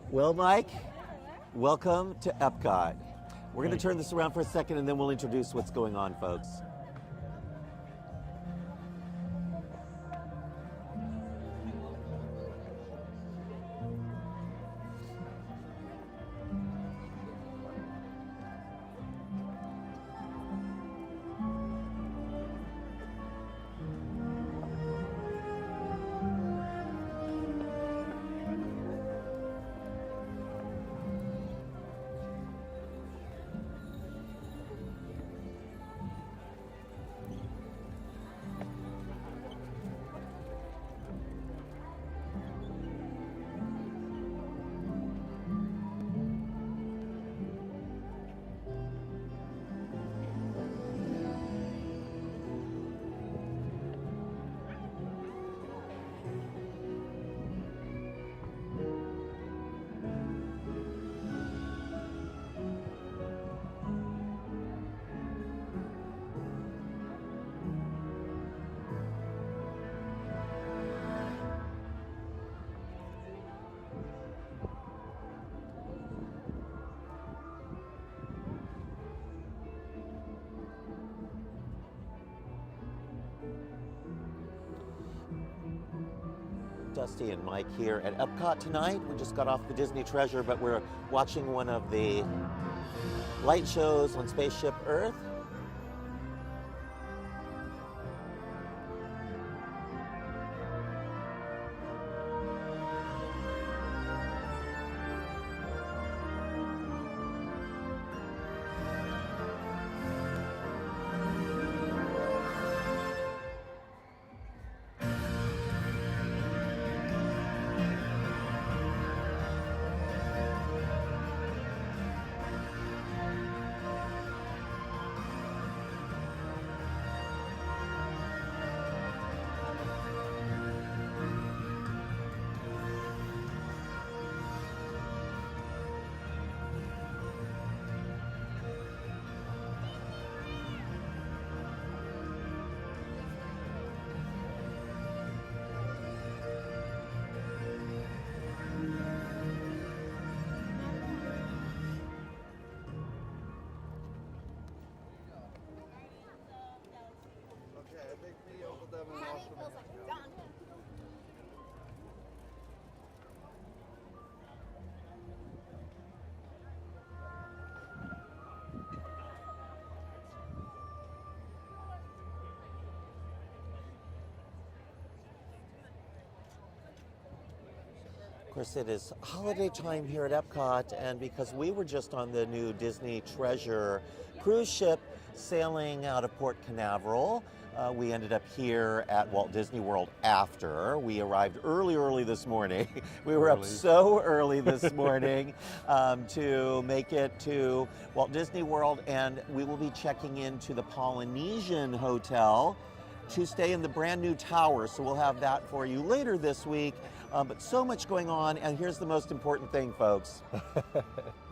Well, Mike, welcome to EPCOT. We're going to turn this around for a second and then we'll introduce what's going on, folks. Dusty and Mike here at EPCOT tonight. We just got off the Disney Treasure, but we're watching one of the light shows on Spaceship Earth. Of course, it is holiday time here at EPCOT, and because we were just on the new Disney Treasure cruise ship sailing out of Port Canaveral, we ended up here at Walt Disney World after. We arrived early this morning. We were up so early this morning to make it to Walt Disney World, and we will be checking into the Polynesian Hotel to stay in the brand new tower. So we'll have that for you later this week. But so much going on, and here's the most important thing, folks.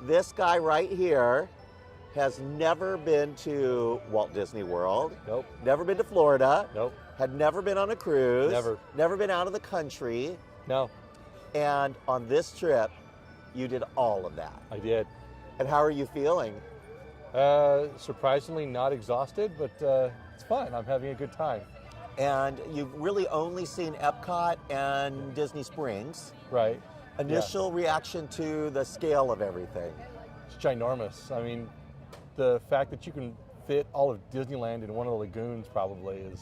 This guy right here has never been to Walt Disney World. Nope. Never been to Florida. Nope. Had never been on a cruise. Never. Never been out of the country. No. And on this trip, you did all of that. I did. And how are you feeling? Surprisingly not exhausted, but it's fun. I'm having a good time. And you've really only seen EPCOT and Disney Springs. Right. Initial reaction to the scale of everything. It's ginormous. I mean, the fact that you can fit all of Disneyland in one of the lagoons probably is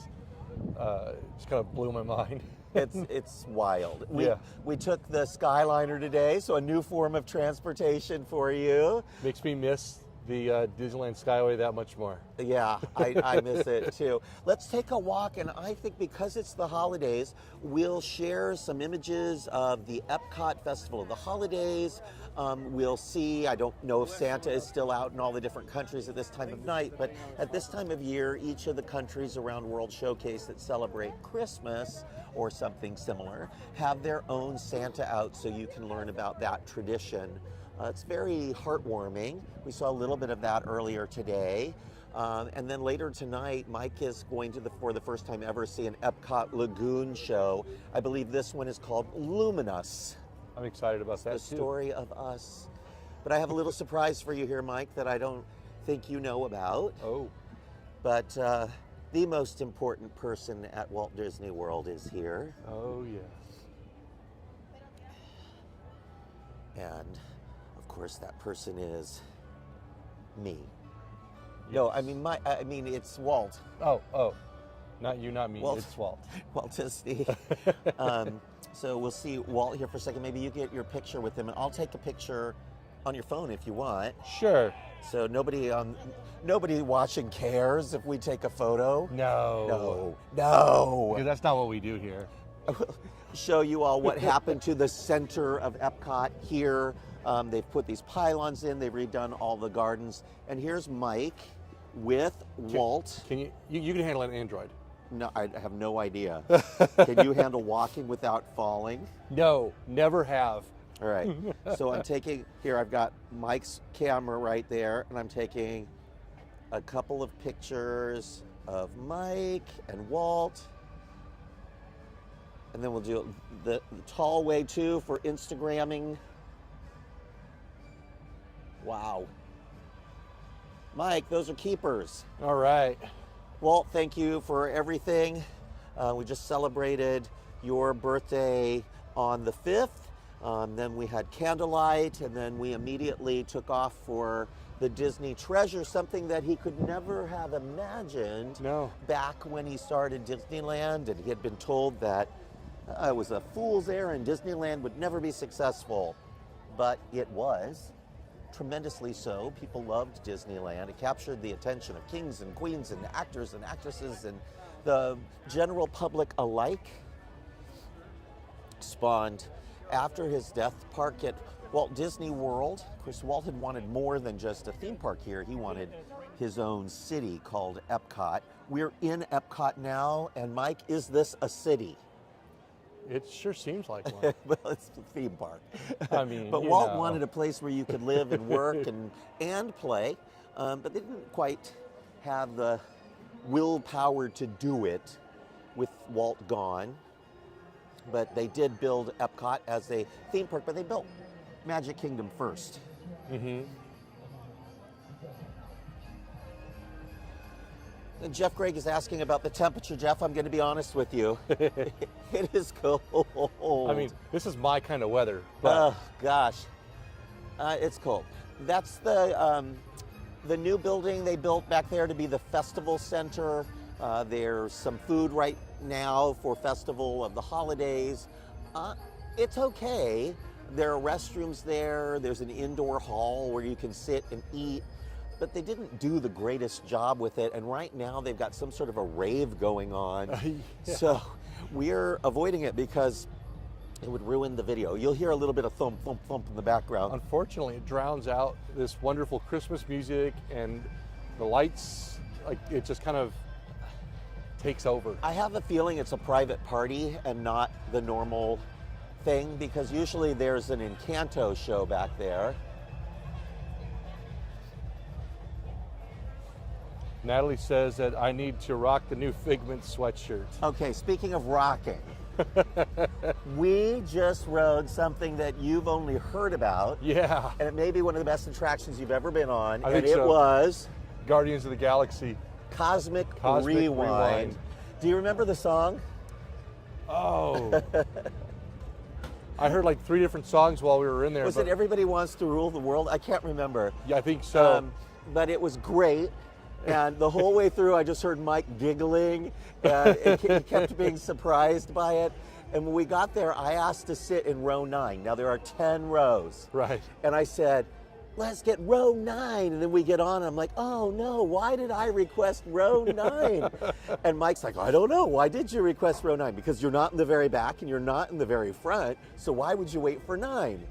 just kind of blew my mind. It's wild. Yeah. We took the Skyliner today, so a new form of transportation for you. Makes me miss the Disneyland Skyway that much more. Yeah, I miss it too. Let's take a walk, and I think because it's the holidays, we'll share some images of the EPCOT Festival of the Holidays. We'll see, I don't know if Santa is still out in all the different countries at this time of night, but at this time of year, each of the countries around World Showcase that celebrate Christmas or something similar have their own Santa out, so you can learn about that tradition. It's very heartwarming. We saw a little bit of that earlier today. And then later tonight, Mike is going to, for the first time ever, see an Epcot Lagoon show. I believe this one is called Luminous. I'm excited about that The too. story of us. But I have a little surprise for you here, Mike, that I don't think you know about. Oh, But the most important person at Walt Disney World is here. oh yes. And of course, that person is me. No, I mean it's Walt. Oh, not you, not me. Walt. It's Walt. Walt Disney. So we'll see Walt here for a second. Maybe you get your picture with him, and I'll take a picture on your phone if you want. Sure. So nobody watching cares if we take a photo. No. No. Because that's not what we do here. Show you all what happened to the center of Epcot here. They've put these pylons in. They've redone all the gardens. And here's Mike with Walt. Can you can handle an Android? No, I have no idea. Can you handle walking without falling? No, never have. All right. So I'm taking, here I've got Mike's camera right there, and I'm taking a couple of pictures of Mike and Walt. And then we'll do the tall way too for Instagramming. Wow. Mike, those are keepers. All right. Walt, thank you for everything. We just celebrated your birthday on the 5th. Then we had candlelight, and then we immediately took off for the Disney Treasure, something that he could never have imagined back when he started Disneyland, and he had been told that it was a fool's errand. Disneyland would never be successful, but it was. Tremendously so. People loved Disneyland. It captured the attention of kings and queens and actors and actresses and the general public alike. Spawned, after his death, park at Walt Disney World. Of course, Walt had wanted more than just a theme park here. He wanted his own city called Epcot. We're in Epcot now, and Mike, is this a city? It sure seems like one. Well, it's a theme park. I mean, but Walt wanted a place where you could live and work and play, but they didn't quite have the willpower to do it with Walt gone. But they did build Epcot as a theme park, but they built Magic Kingdom first. Mm-hmm. And Jeff Gregg is asking about the temperature. Jeff, I'm going to be honest with you. It is cold. I mean, this is my kind of weather. But Oh, gosh. It's cold. That's the new building they built back there to be the festival center. There's some food right now for Festival of the Holidays. It's okay. There are restrooms there. There's an indoor hall where you can sit and eat. But they didn't do the greatest job with it, and right now they've got some sort of a rave going on. Yeah. So we're avoiding it because it would ruin the video. You'll hear a little bit of thump, thump, thump in the background. Unfortunately, it drowns out this wonderful Christmas music, and the lights, like, it just kind of takes over. I have a feeling it's a private party and not the normal thing, because usually there's an Encanto show back there. Natalie says that I need to rock the new Figment sweatshirt. Okay, speaking of rocking, we just rode something that you've only heard about. Yeah. And it may be one of the best attractions you've ever been on. I And think it so. was Guardians of the Galaxy. Cosmic Rewind. Rewind. Do you remember the song? Oh. I heard like 3 different songs while we were in there. Was it Everybody Wants to Rule the World? I can't remember. Yeah, I think so. But it was great. And the whole way through, I just heard Mike giggling. He kept being surprised by it. And when we got there, I asked to sit in row 9. Now, there are 10 rows. Right. And I said, let's get row 9. And then we get on, and I'm like, oh no, why did I request row 9? And Mike's like, I don't know. Why did you request row 9? Because you're not in the very back and you're not in the very front. So why would you wait for 9?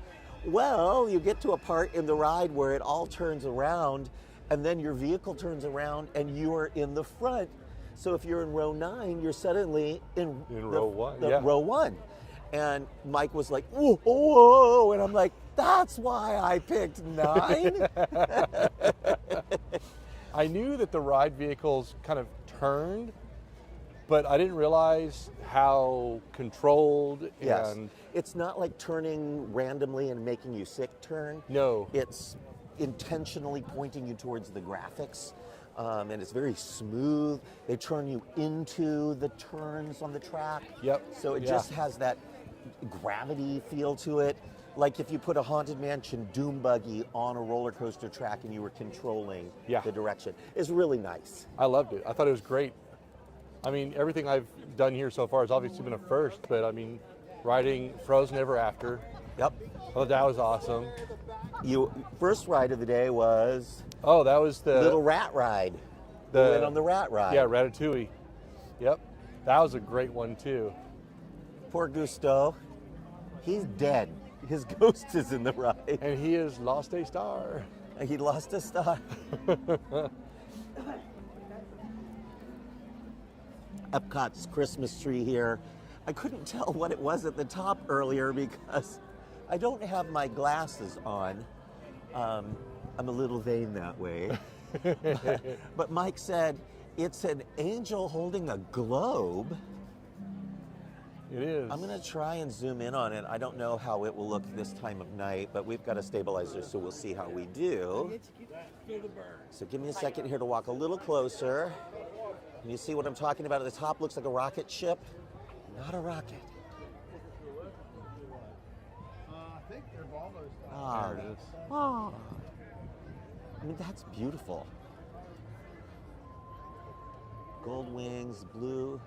Well, you get to a part in the ride where it all turns around, and then your vehicle turns around and you are in the front. So if you're in row 9, you're suddenly in row 1. Yeah. Row 1. And Mike was like, whoa, whoa, and I'm like, that's why I picked 9. I knew that the ride vehicles kind of turned, but I didn't realize how controlled Yes. and It's not like turning randomly and making you sick turn. no. It's intentionally pointing you towards the graphics. And it's very smooth. They turn you into the turns on the track. Yep. So it Yeah. just has that gravity feel to it. Like if you put a Haunted Mansion Doom buggy on a roller coaster track and you were controlling Yeah. the direction. It's really nice. I loved it. I thought it was great. I mean, everything I've done here so far has obviously been a first, but I mean, riding Frozen Ever After, Yep. I thought that was awesome. First ride of the day was Oh, that was the Little Rat Ride. We went on the Rat Ride. Yeah, Ratatouille. Yep, that was a great one too. Poor Gusteau. He's dead. His ghost is in the ride. And he has lost a star. He lost a star. Epcot's Christmas tree here. I couldn't tell what it was at the top earlier because I don't have my glasses on. I'm a little vain that way. But Mike said it's an angel holding a globe. It is. I'm going to try and zoom in on it. I don't know how it will look this time of night, but we've got a stabilizer, so we'll see how we do. So give me a second here to walk a little closer. Can you see what I'm talking about at the top? Looks like a rocket ship. Not a rocket. I think they're Volvo's. Ah, There it is. ah. I mean, that's beautiful. Gold wings, blue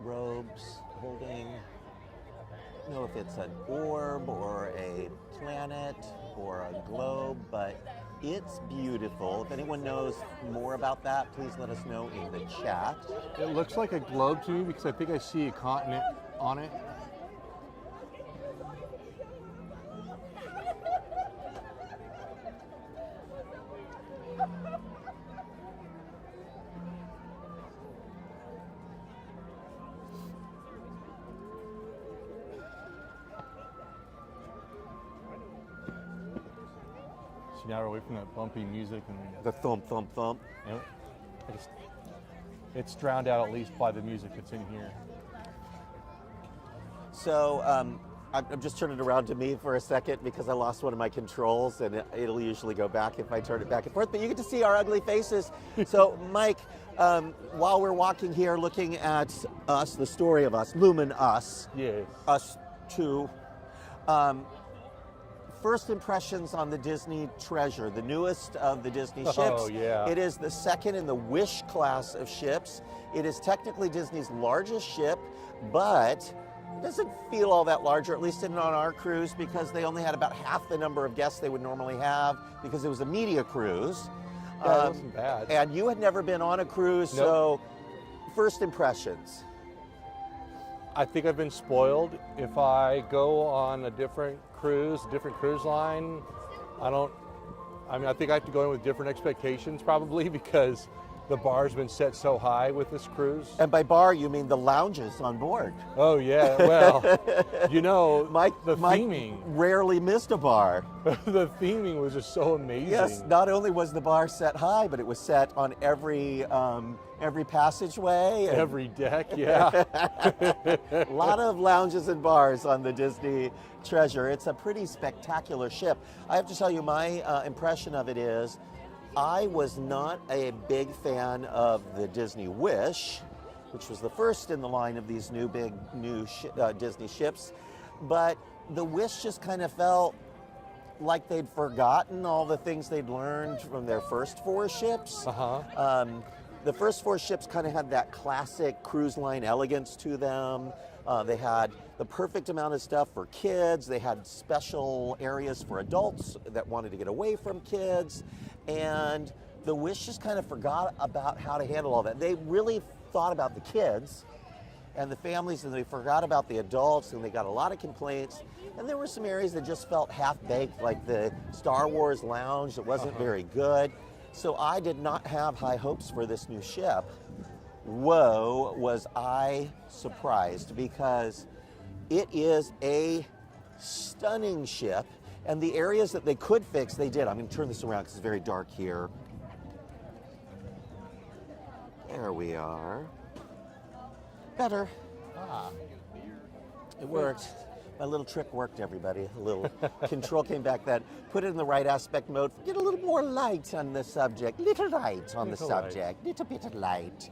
robes, holding, I don't know if it's an orb or a planet or a globe, but it's beautiful. If anyone knows more about that, please let us know in the chat. It looks like a globe to me because I think I see a continent on it. So now we're away from that bumpy music and The thump, thump, thump. you know, it's drowned out at least by the music that's in here. So I'm just turning it around to me for a second because I lost one of my controls, and it'll usually go back if I turn it back and forth. But you get to see our ugly faces. So Mike, while we're walking here looking at us, the story of us, Lumen Us, Yes. us two, first impressions on the Disney Treasure, the newest of the Disney ships. Oh, yeah. It is the second in the Wish class of ships. It is technically Disney's largest ship, but it doesn't feel all that large, or at least didn't on our cruise, because they only had about half the number of guests they would normally have because it was a media cruise. Yeah, it wasn't bad. And you had never been on a cruise, so first impressions. I think I've been spoiled. If I go on a different cruise line, I think I have to go in with different expectations probably because the bar's been set so high with this cruise. And by bar, you mean the lounges on board. Oh yeah, well, you know, Mike theming, rarely missed a bar. the theming was just so amazing. Yes, not only was the bar set high, but it was set on every passageway. And Every deck, yeah. a lot of lounges and bars on the Disney Treasure. It's a pretty spectacular ship. I have to tell you, my impression of it is, I was not a big fan of the Disney Wish, which was the first in the line of these new Disney ships, but the Wish just kind of felt like they'd forgotten all the things they'd learned from their first four ships. The first four ships kind of had that classic cruise line elegance to them. They had the perfect amount of stuff for kids. They had special areas for adults that wanted to get away from kids. And the Wish just kind of forgot about how to handle all that. They really thought about the kids and the families, and they forgot about the adults, and they got a lot of complaints. And there were some areas that just felt half-baked, like the Star Wars lounge that wasn't very good. So I did not have high hopes for this new ship. Whoa, was I surprised, because it is a stunning ship, and the areas that they could fix, they did. I'm going to turn this around because it's very dark here. There we are. Better. Ah. It worked. My little trick worked, everybody. A little control came back that put it in the right aspect mode. Get a little more light on the subject. Little light on the subject. Little bit of light.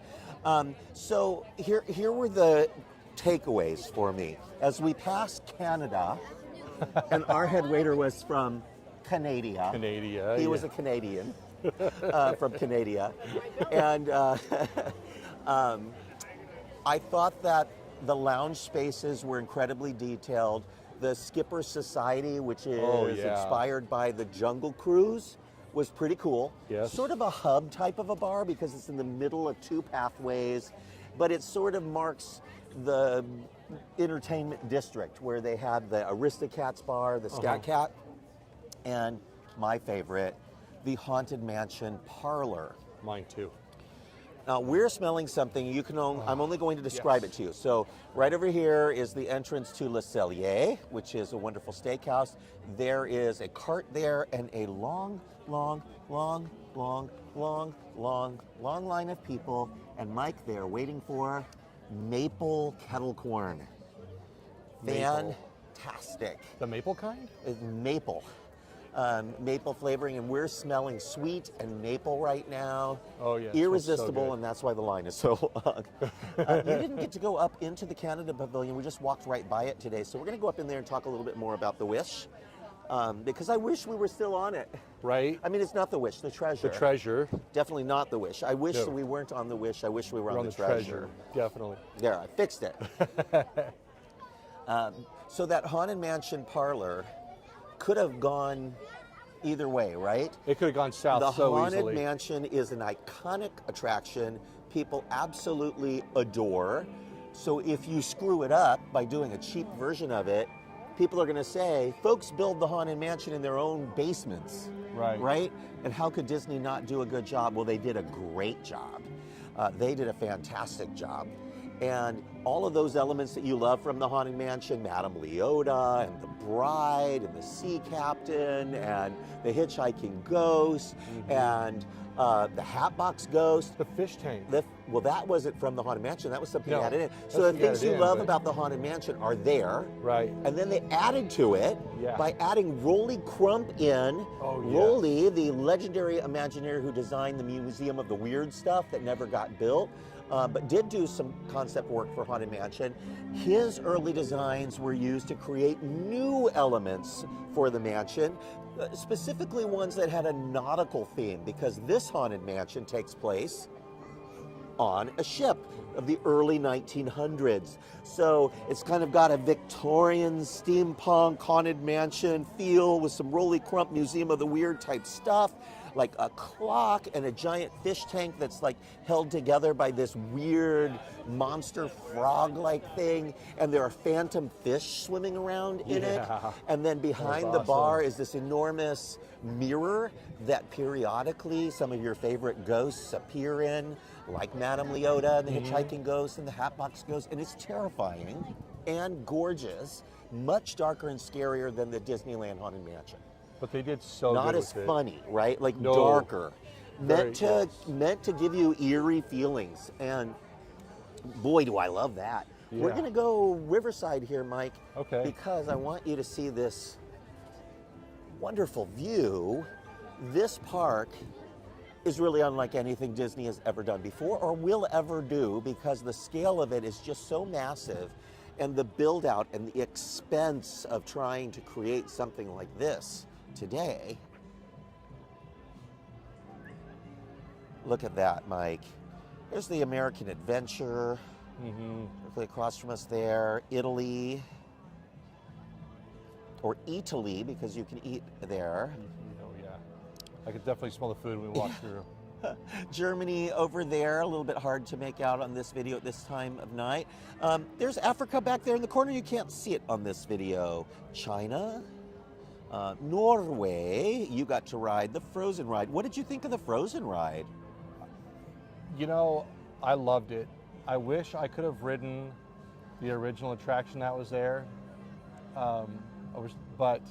So here were the takeaways for me. As we passed Canada, and our head waiter was from Canada. He was a Canadian from Canada. And I thought that the lounge spaces were incredibly detailed. The Skipper Society, which is inspired by the Jungle Cruise, was pretty cool. Yes. Sort of a hub type of a bar because it's in the middle of two pathways, but it sort of marks the entertainment district where they had the Aristocats bar, the Scat Cat, and my favorite, the Haunted Mansion Parlor. Mine too. Now we're smelling something. I'm only going to describe it to you. So right over here is the entrance to Le Cellier, which is a wonderful steakhouse. There is a cart there and a long line of people, and Mike there waiting for maple kettle corn. Fantastic. The maple kind? It's maple. Maple flavoring, and we're smelling sweet and maple right now. Oh yeah, irresistible, so and that's why the line is so long. You didn't get to go up into the Canada Pavilion. We just walked right by it today, so we're going to go up in there and talk a little bit more about the Wish, because I wish we were still on it. Right. I mean, it's not the Wish, the Treasure. The Treasure. Definitely not the Wish. I wish we weren't on the Wish. I wish we were on the Treasure. Definitely. There, I fixed it. So that Haunted Mansion Parlor could have gone either way, right? It could have gone south so easily. The Haunted Mansion is an iconic attraction people absolutely adore. So if you screw it up by doing a cheap version of it, people are going to say, folks build the Haunted Mansion in their own basements. Right. Right? And how could Disney not do a good job? Well, they did a great job. They did a fantastic job. And all of those elements that you love from the Haunted Mansion, Madame Leota and the Bride and the Sea Captain and the Hitchhiking Ghost and the Hatbox Ghost. The fish tank. Well, that wasn't from the Haunted Mansion. That was something added in. So that's the things you added in, love but- about the Haunted Mansion are there. Right. And then they added to it by adding Rolly Crump in. Oh, yes. Rolly, the legendary Imagineer who designed the Museum of the Weird Stuff that never got built, but did do some concept work for Haunted Mansion. His early designs were used to create new elements for the mansion, specifically ones that had a nautical theme, because this Haunted Mansion takes place on a ship of the early 1900s. So it's kind of got a Victorian steampunk Haunted Mansion feel with some Rolly Crump Museum of the Weird type stuff, like a clock and a giant fish tank that's like held together by this weird monster frog-like thing, and there are phantom fish swimming around in it. And then behind the bar is this enormous mirror that periodically some of your favorite ghosts appear in, like Madame Leota and the Hitchhiking Ghost and the Hatbox Ghost, and it's terrifying and gorgeous, much darker and scarier than the Disneyland Haunted Mansion. But they did so Not good as with it. funny, right? Like No. darker. Meant Very- to give you eerie feelings, and boy, do I love that. We're Yeah. gonna go Riverside here, Mike. Okay. Because I want you to see this wonderful view. This park is really unlike anything Disney has ever done before or will ever do, because the scale of it is just so massive, and the build out and the expense of trying to create something like this today. Look at that, Mike. There's the American Adventure. Directly across from us there, Italy. Or Italy, because you can eat there. Oh yeah. I could definitely smell the food when we walk through. Germany over there, a little bit hard to make out on this video at this time of night. There's Africa back there in the corner. You can't see it on this video. China, Norway. You got to ride the Frozen ride. What did you think of the Frozen ride? You know, I loved it. I wish I could have ridden the original attraction that was there. But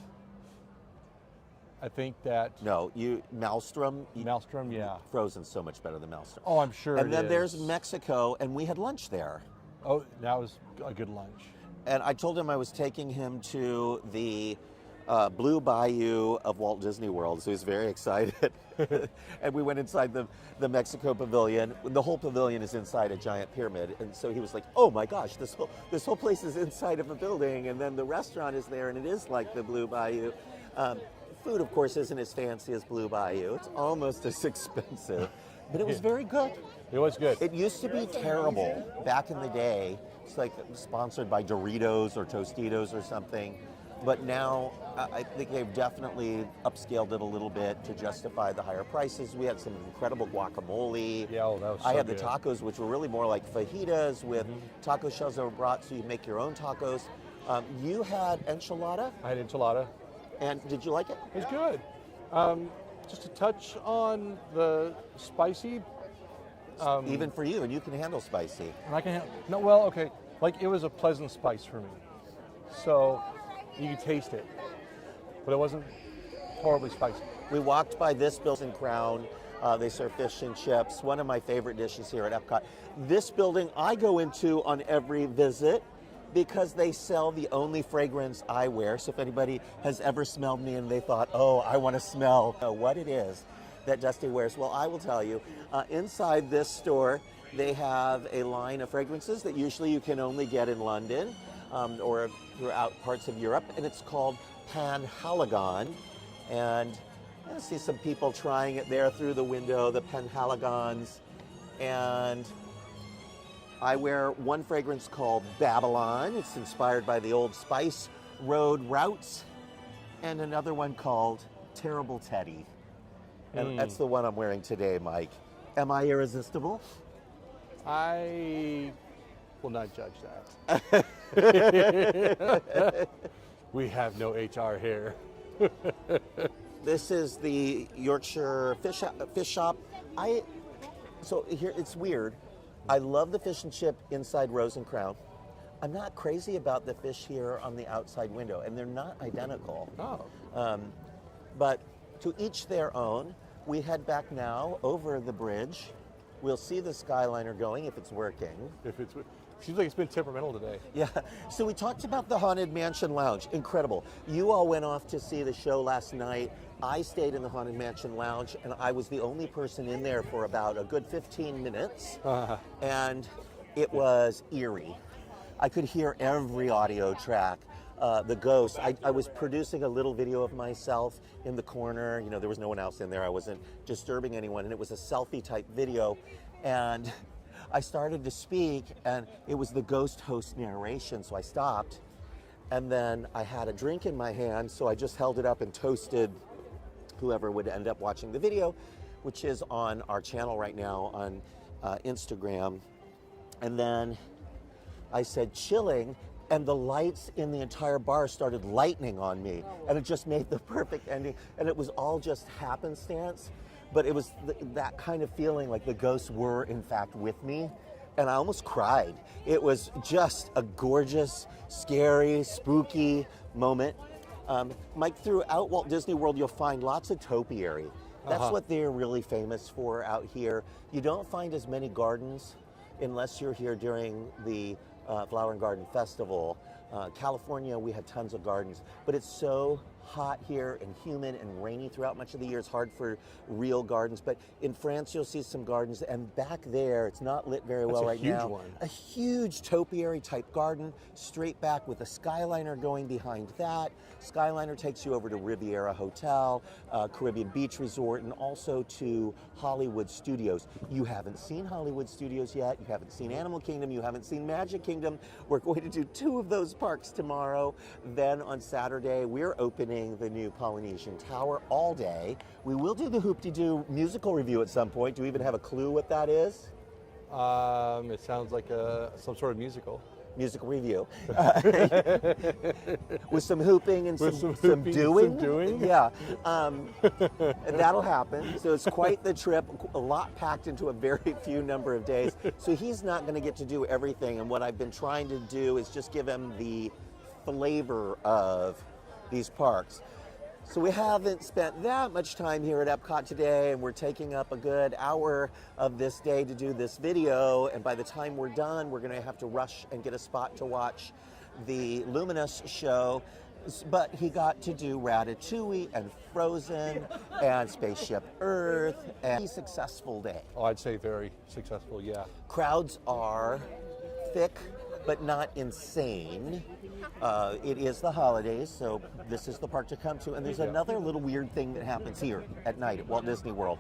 I think that No, Maelstrom. Maelstrom, yeah. Frozen's so much better than Maelstrom. Oh, I'm sure. And it then is. there's Mexico, and we had lunch there. Oh, that was a good lunch. And I told him I was taking him to the Blue Bayou of Walt Disney World, so he was very excited. And we went inside the Mexico pavilion. The whole pavilion is inside a giant pyramid, and so he was like, "Oh my gosh, this whole place is inside of a building, and then the restaurant is there, and it is like the Blue Bayou." Food, of course, isn't as fancy as Blue Bayou. It's almost as expensive, but it was very good. It was good. It used to be terrible back in the day. It's like sponsored by Doritos or Tostitos or something. But now I think they've definitely upscaled it a little bit to justify the higher prices. We had some incredible guacamole. Yeah, oh, that was so I had good. the tacos, which were really more like fajitas with taco shells that were brought, so you make your own tacos. You had enchilada, I had enchilada. and did you like it? It was good. Just a touch on the spicy. Even for you, and you can handle spicy. And I can no, well, okay. Like it was a pleasant spice for me, so you could taste it, but it wasn't horribly spicy. We walked by this building, Crown. They serve fish and chips, one of my favorite dishes here at EPCOT. This building I go into on every visit because they sell the only fragrance I wear. So if anybody has ever smelled me and they thought, oh, I want to smell what it is that Dusty wears, well, I will tell you. Inside this store, they have a line of fragrances that usually you can only get in London or throughout parts of Europe, and it's called Penhaligon. And I see some people trying it there through the window, the Penhaligons. And I wear one fragrance called Babylon. It's inspired by the old Spice Road routes. And another one called Terrible Teddy. And that's the one I'm wearing today, Mike. Am I irresistible? I will not judge that. We have no HR here. This is the Yorkshire fish shop. So here, it's weird. I love the fish and chip inside Rose and Crown. I'm not crazy about the fish here on the outside window, and they're not identical. Oh. But to each their own. We head back now over the bridge. We'll see the Skyliner going if it's working. Seems like it's been temperamental today. Yeah, so we talked about the Haunted Mansion Lounge. Incredible. You all went off to see the show last night. I stayed in the Haunted Mansion Lounge, and I was the only person in there for about a good 15 minutes. And it was eerie. I could hear every audio track. The ghost. I was producing a little video of myself in the corner. You know, there was no one else in there. I wasn't disturbing anyone, and it was a selfie type video. And I started to speak, and it was the ghost host narration, so I stopped. And then I had a drink in my hand, so I just held it up and toasted whoever would end up watching the video, which is on our channel right now on Instagram. And then I said chilling, and the lights in the entire bar started lightning on me, and it just made the perfect ending. And it was all just happenstance, but it was that kind of feeling like the ghosts were in fact with me, and I almost cried. It was just a gorgeous, scary, spooky moment. Mike, throughout Walt Disney World, you'll find lots of topiary. That's what they're really famous for out here. You don't find as many gardens unless you're here during the Flower and Garden Festival. California, we had tons of gardens, but it's so hot here and humid and rainy throughout much of the year. It's hard for real gardens, but in France you'll see some gardens, and back there, it's not lit very well right now. One. A huge topiary type garden, straight back with a Skyliner going behind that. Skyliner takes you over to Riviera Hotel, Caribbean Beach Resort, and also to Hollywood Studios. You haven't seen Hollywood Studios yet, you haven't seen Animal Kingdom, you haven't seen Magic Kingdom. We're going to do 2 of those parks tomorrow. Then on Saturday, we're opening the new Polynesian Tower all day. We will do the Hoop-de-Doo musical review at some point. Do you even have a clue what that is? It sounds like some sort of musical. Musical review. With some hooping and some doing. Yeah. That'll happen. So it's quite the trip, a lot packed into a very few number of days. So he's not going to get to do everything. And what I've been trying to do is just give him the flavor of these parks. So we haven't spent that much time here at Epcot today, and we're taking up a good hour of this day to do this video. And by the time we're done, we're going to have to rush and get a spot to watch the Luminous show. But he got to do Ratatouille and Frozen and Spaceship Earth, and a successful day. Oh, I'd say very successful, yeah. Crowds are thick, but not insane. It is the holidays, so this is the park to come to. And there's another little weird thing that happens here at night at Walt Disney World.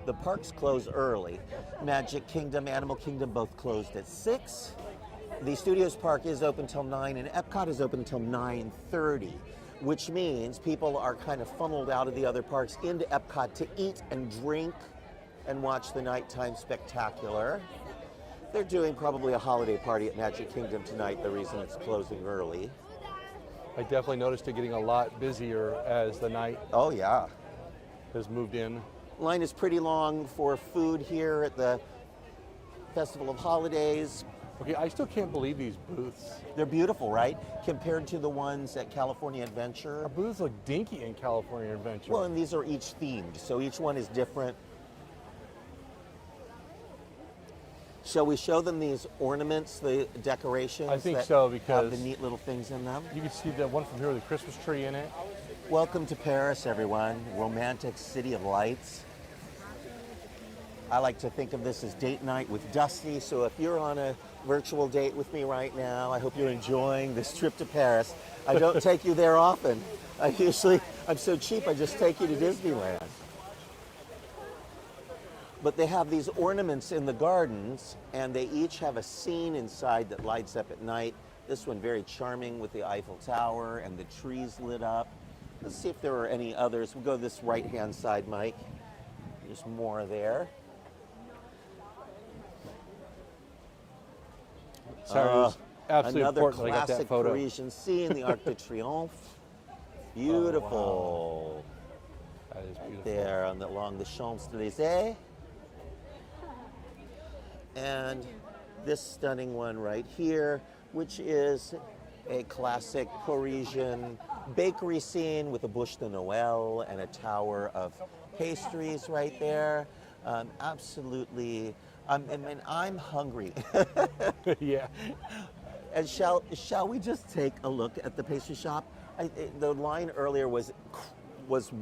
The parks close early. Magic Kingdom, Animal Kingdom both closed at 6. The Studios Park is open till 9, and Epcot is open until 9:30, which means people are kind of funneled out of the other parks into Epcot to eat and drink and watch the nighttime spectacular. They're doing probably a holiday party at Magic Kingdom tonight, the reason it's closing early. I definitely noticed it getting a lot busier as the night Oh yeah. has moved in. Line is pretty long for food here at the Festival of Holidays. Okay, I still can't believe these booths. They're beautiful, right? Compared to the ones at California Adventure. Our booths look dinky in California Adventure. Well, and these are each themed, so each one is different. Shall we show them these ornaments, the decorations? I think that so, have because the neat little things in them. you can see the one from here with the Christmas tree in it. Welcome to Paris, everyone. Romantic city of lights. I like to think of this as date night with Dusty. So if you're on a virtual date with me right now, I hope you're enjoying this trip to Paris. I don't take you there often. I'm so cheap, I just take you to Disneyland. But they have these ornaments in the gardens, and they each have a scene inside that lights up at night. This one very charming with the Eiffel Tower and the trees lit up. Let's see if there are any others. We'll go this right-hand side, Mike. There's more there. Sorry, it was absolutely Another important that I got that classic photo. Parisian scene, the Arc de Triomphe. Beautiful. That is beautiful. There along the Champs-Élysées. And this stunning one right here, which is a classic Parisian bakery scene with a Bûche de Noël and a tower of pastries right there. Absolutely, I'm hungry. Yeah. And shall we just take a look at the pastry shop? The line earlier was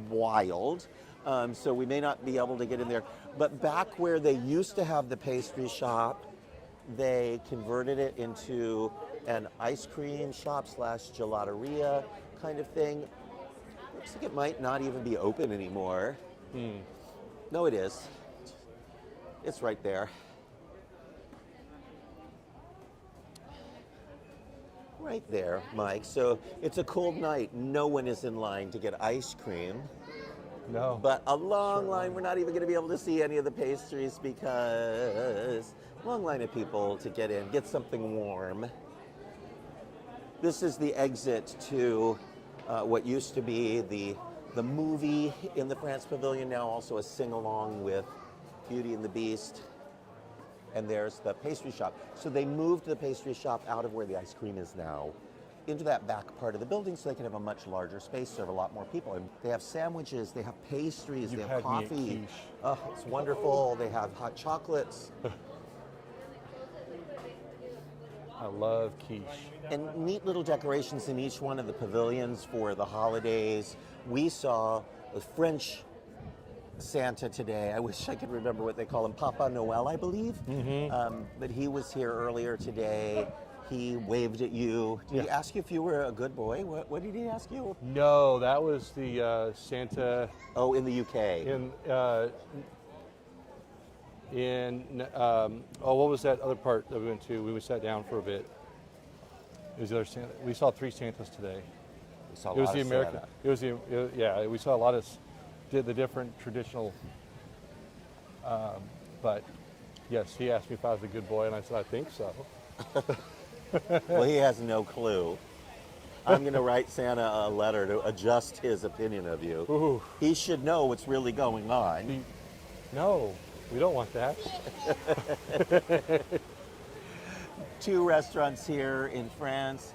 wild, so we may not be able to get in there. But back where they used to have the pastry shop, they converted it into an ice cream shop / gelateria kind of thing. Looks like it might not even be open anymore. No, it is. It's right there. Right there, Mike. So it's a cold night. No one is in line to get ice cream. No. But a long line, we're not even going to be able to see any of the pastries because long line of people to get in, get something warm. This is the exit to what used to be the movie in the France Pavilion, now also a sing-along with Beauty and the Beast. And there's the pastry shop. So they moved the pastry shop out of where the ice cream is now into that back part of the building so they can have a much larger space, serve a lot more people. And they have sandwiches, they have pastries, they have coffee. Oh, it's wonderful. They have hot chocolates. I love quiche. And neat little decorations in each one of the pavilions for the holidays. We saw the French Santa today. I wish I could remember what they call him, Papa Noel, I believe. But he was here earlier today. He waved at you. Did he ask you if you were a good boy? What did he ask you? No, that was the Santa Oh, in the UK. What was that other part that we went to? We sat down for a bit. It was the other Santa. We saw 3 Santas today. We saw a It was lot the of American. Santa. It was the we saw a lot of did the different traditional. But yes, he asked me if I was a good boy, and I said I think so. Well, he has no clue. I'm going to write Santa a letter to adjust his opinion of you. Ooh. He should know what's really going on. No, we don't want that. 2 restaurants here in France.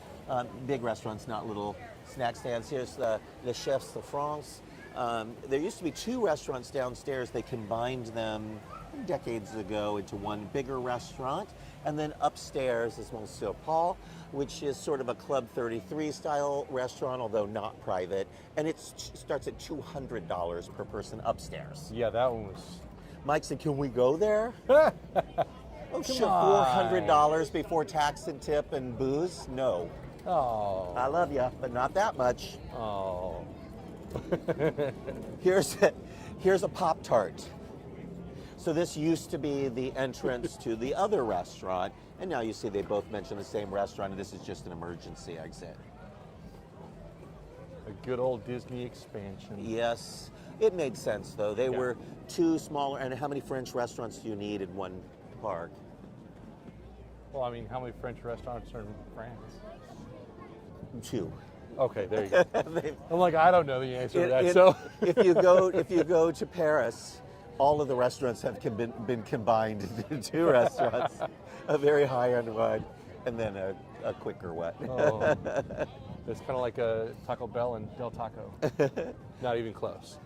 Big restaurants, not little snack stands. Here's the Le Chefs de France. There used to be two restaurants downstairs. They combined them decades ago into one bigger restaurant. And then upstairs is Monsieur Paul, which is sort of a Club 33 style restaurant, although not private. And it starts at $200 per person upstairs. Yeah, that one was. Mike said, can we go there? Oh, sure, on. $400 before tax and tip and booze? No. Oh. I love you, but not that much. Oh. Here's a Pop-Tart. So this used to be the entrance to the other restaurant, and now you see they both mention the same restaurant, and this is just an emergency exit. A good old Disney expansion. Yes, it made sense though. They Yeah. were two smaller, and how many French restaurants do you need in one park? Well, I mean, how many French restaurants are in France? Two. Okay, there you go. They- I'm like, I don't know the answer to that. It- So if you go to Paris, all of the restaurants have been combined into two restaurants, a very high-end one, and then a quicker one. oh, it's kind of like a Taco Bell and Del Taco. Not even close.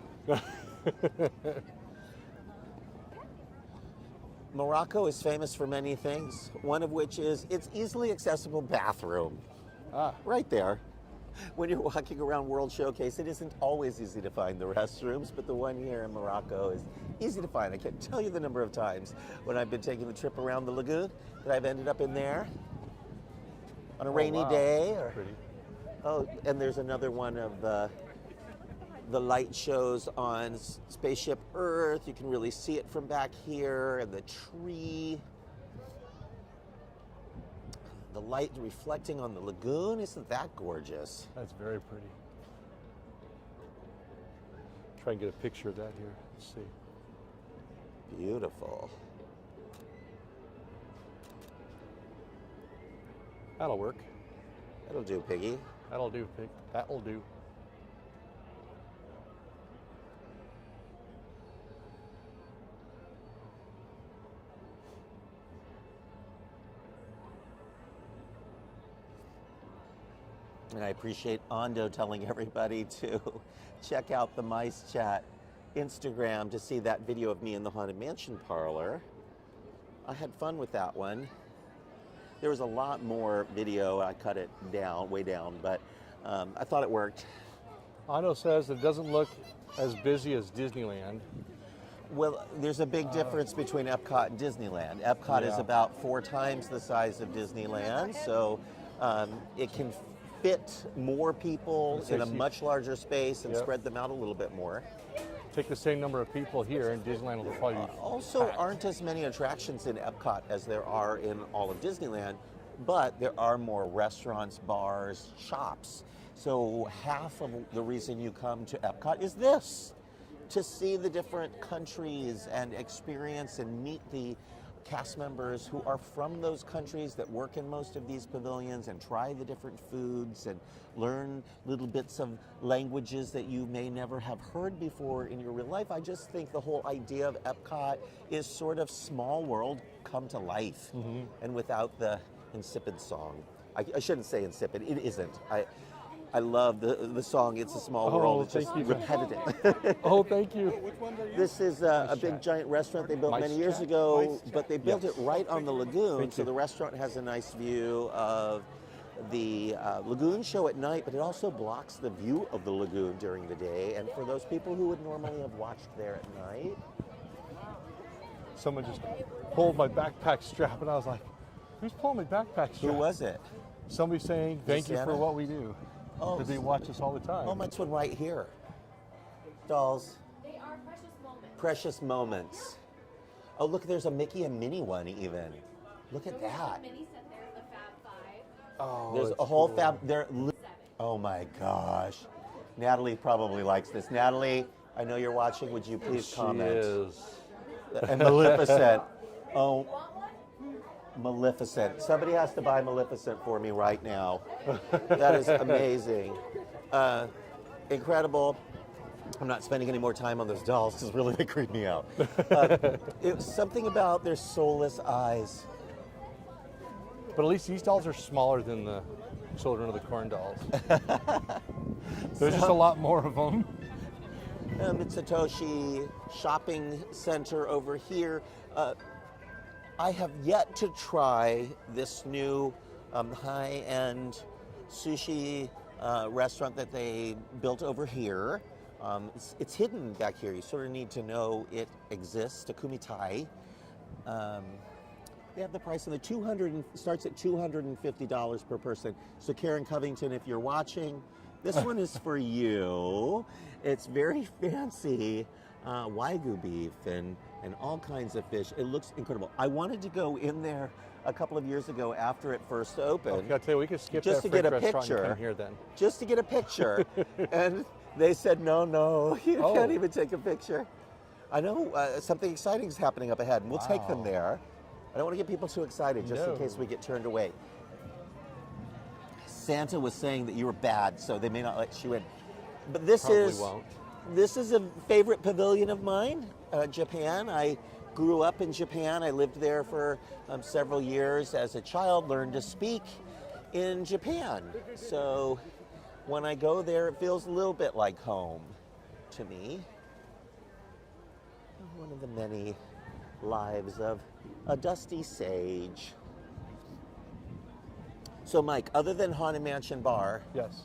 Morocco is famous for many things, one of which is its easily accessible bathroom. Ah, Right there. When you're walking around World Showcase, it isn't always easy to find the restrooms, but the one here in Morocco is easy to find. I can't tell you the number of times when I've been taking the trip around the lagoon that I've ended up in there on a rainy wow. day. Or, pretty. oh, and there's another one of the light shows on Spaceship Earth. You can really see it from back here, and the tree. The light reflecting on the lagoon, isn't that gorgeous? That's very pretty. Try and get a picture of that here. Let's see. Beautiful. That'll work. That'll do, Piggy. That'll do, pig. That'll do. And I appreciate Ando telling everybody to check out the MiceChat Instagram to see that video of me in the Haunted Mansion parlor. I had fun with that one. There was a lot more video. I cut it down, way down, but I thought it worked. Ando says it doesn't look as busy as Disneyland. Well, there's a big difference between Epcot and Disneyland. Epcot is Yeah. about 4 times the size of Disneyland, so it can fit more people in a much larger space and Yep. spread them out a little bit more. Take the same number of people here, and Disneyland will probably be Also, packed. aren't as many attractions in Epcot as there are in all of Disneyland, but there are more restaurants, bars, shops. So half of the reason you come to Epcot is this, to see the different countries and experience and meet the cast members who are from those countries that work in most of these pavilions and try the different foods and learn little bits of languages that you may never have heard before in your real life. I just think the whole idea of Epcot is sort of small world come to life, and without the insipid song. I shouldn't say insipid, it isn't. I love the song, It's a Small Oh, World. It's just thank you. repetitive. Oh, thank you. This is a big MiceChat. giant restaurant they built many years MiceChat? ago, but they built it right on the lagoon, Thank so you. the restaurant has a nice view of the lagoon show at night, but it also blocks the view of the lagoon during the day. And for those people who would normally have watched there at night, Someone just pulled my backpack strap, and I was like, who's pulling my backpack who strap? was it? Somebody saying, thank you for Santa? what we do. Oh, Because they watch us all the time. oh, mine's one right here. Dolls, They are precious moments. precious moments. Oh, look, there's a Mickey and Minnie one even. Look at that. Mini set there, the Fab Five. Oh, There's that's a whole cool. fab there. Oh my gosh. Natalie probably likes this. Natalie, I know you're watching. Would you please She comment? is. And Maleficent. Oh, Maleficent. Somebody has to buy Maleficent for me right now. That is amazing. Incredible. I'm not spending any more time on those dolls because really they creep me out. It was something about their soulless eyes. But at least these dolls are smaller than the Children of the Corn dolls. There's just a lot more of them. Mitsutoshi Shopping Center over here. I have yet to try this new high-end sushi restaurant that they built over here. It's hidden back here. You sort of need to know it exists. Takumi Tai. They have the price in the starts at $250 per person. So Karen Covington, if you're watching, this one is for you. It's very fancy Wagyu beef and all kinds of fish. It looks incredible. I wanted to go in there a couple of years ago after it first opened. Okay, I'll tell you, we could skip just that to get a French restaurant and picture. come here then. Just to get a picture. And they said, no, you can't even take a picture. I know something exciting is happening up ahead, and we'll take them there. I don't want to get people too excited just in case we get turned away. Santa was saying that you were bad, so they may not let you in. But this is a favorite pavilion of mine, Japan. I grew up in Japan. I lived there for several years as a child, learned to speak in Japan. So when I go there, it feels a little bit like home to me. One of the many lives of a dusty sage. So Mike, other than Haunted Mansion Bar, yes,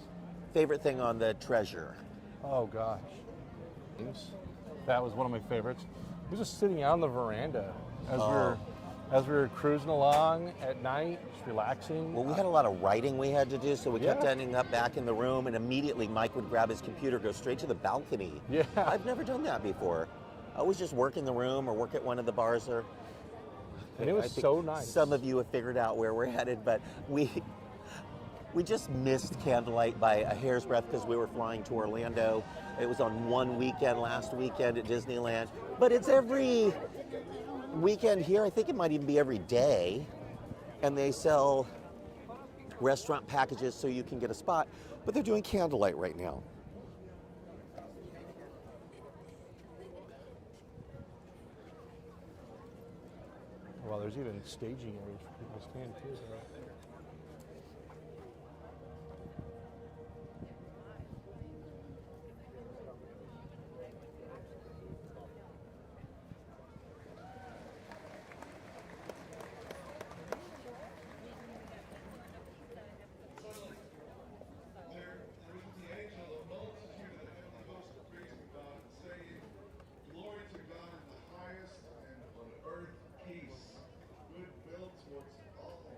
favorite thing on the Treasure? Oh gosh, that was one of my favorites. We were just sitting out on the veranda as we were cruising along at night, just relaxing. Well, we had a lot of writing we had to do, so we kept ending up back in the room, and immediately Mike would grab his computer, go straight to the balcony. Yeah. I've never done that before. I always just work in the room or work at one of the bars. And it was so nice. Some of you have figured out where we're headed, but we just missed candlelight by a hair's breadth because we were flying to Orlando. It was on one weekend last weekend at Disneyland, but it's every weekend here. I think it might even be every day, and they sell restaurant packages so you can get a spot, but they're doing candlelight right now. Well, there's even staging areas for people to stand too.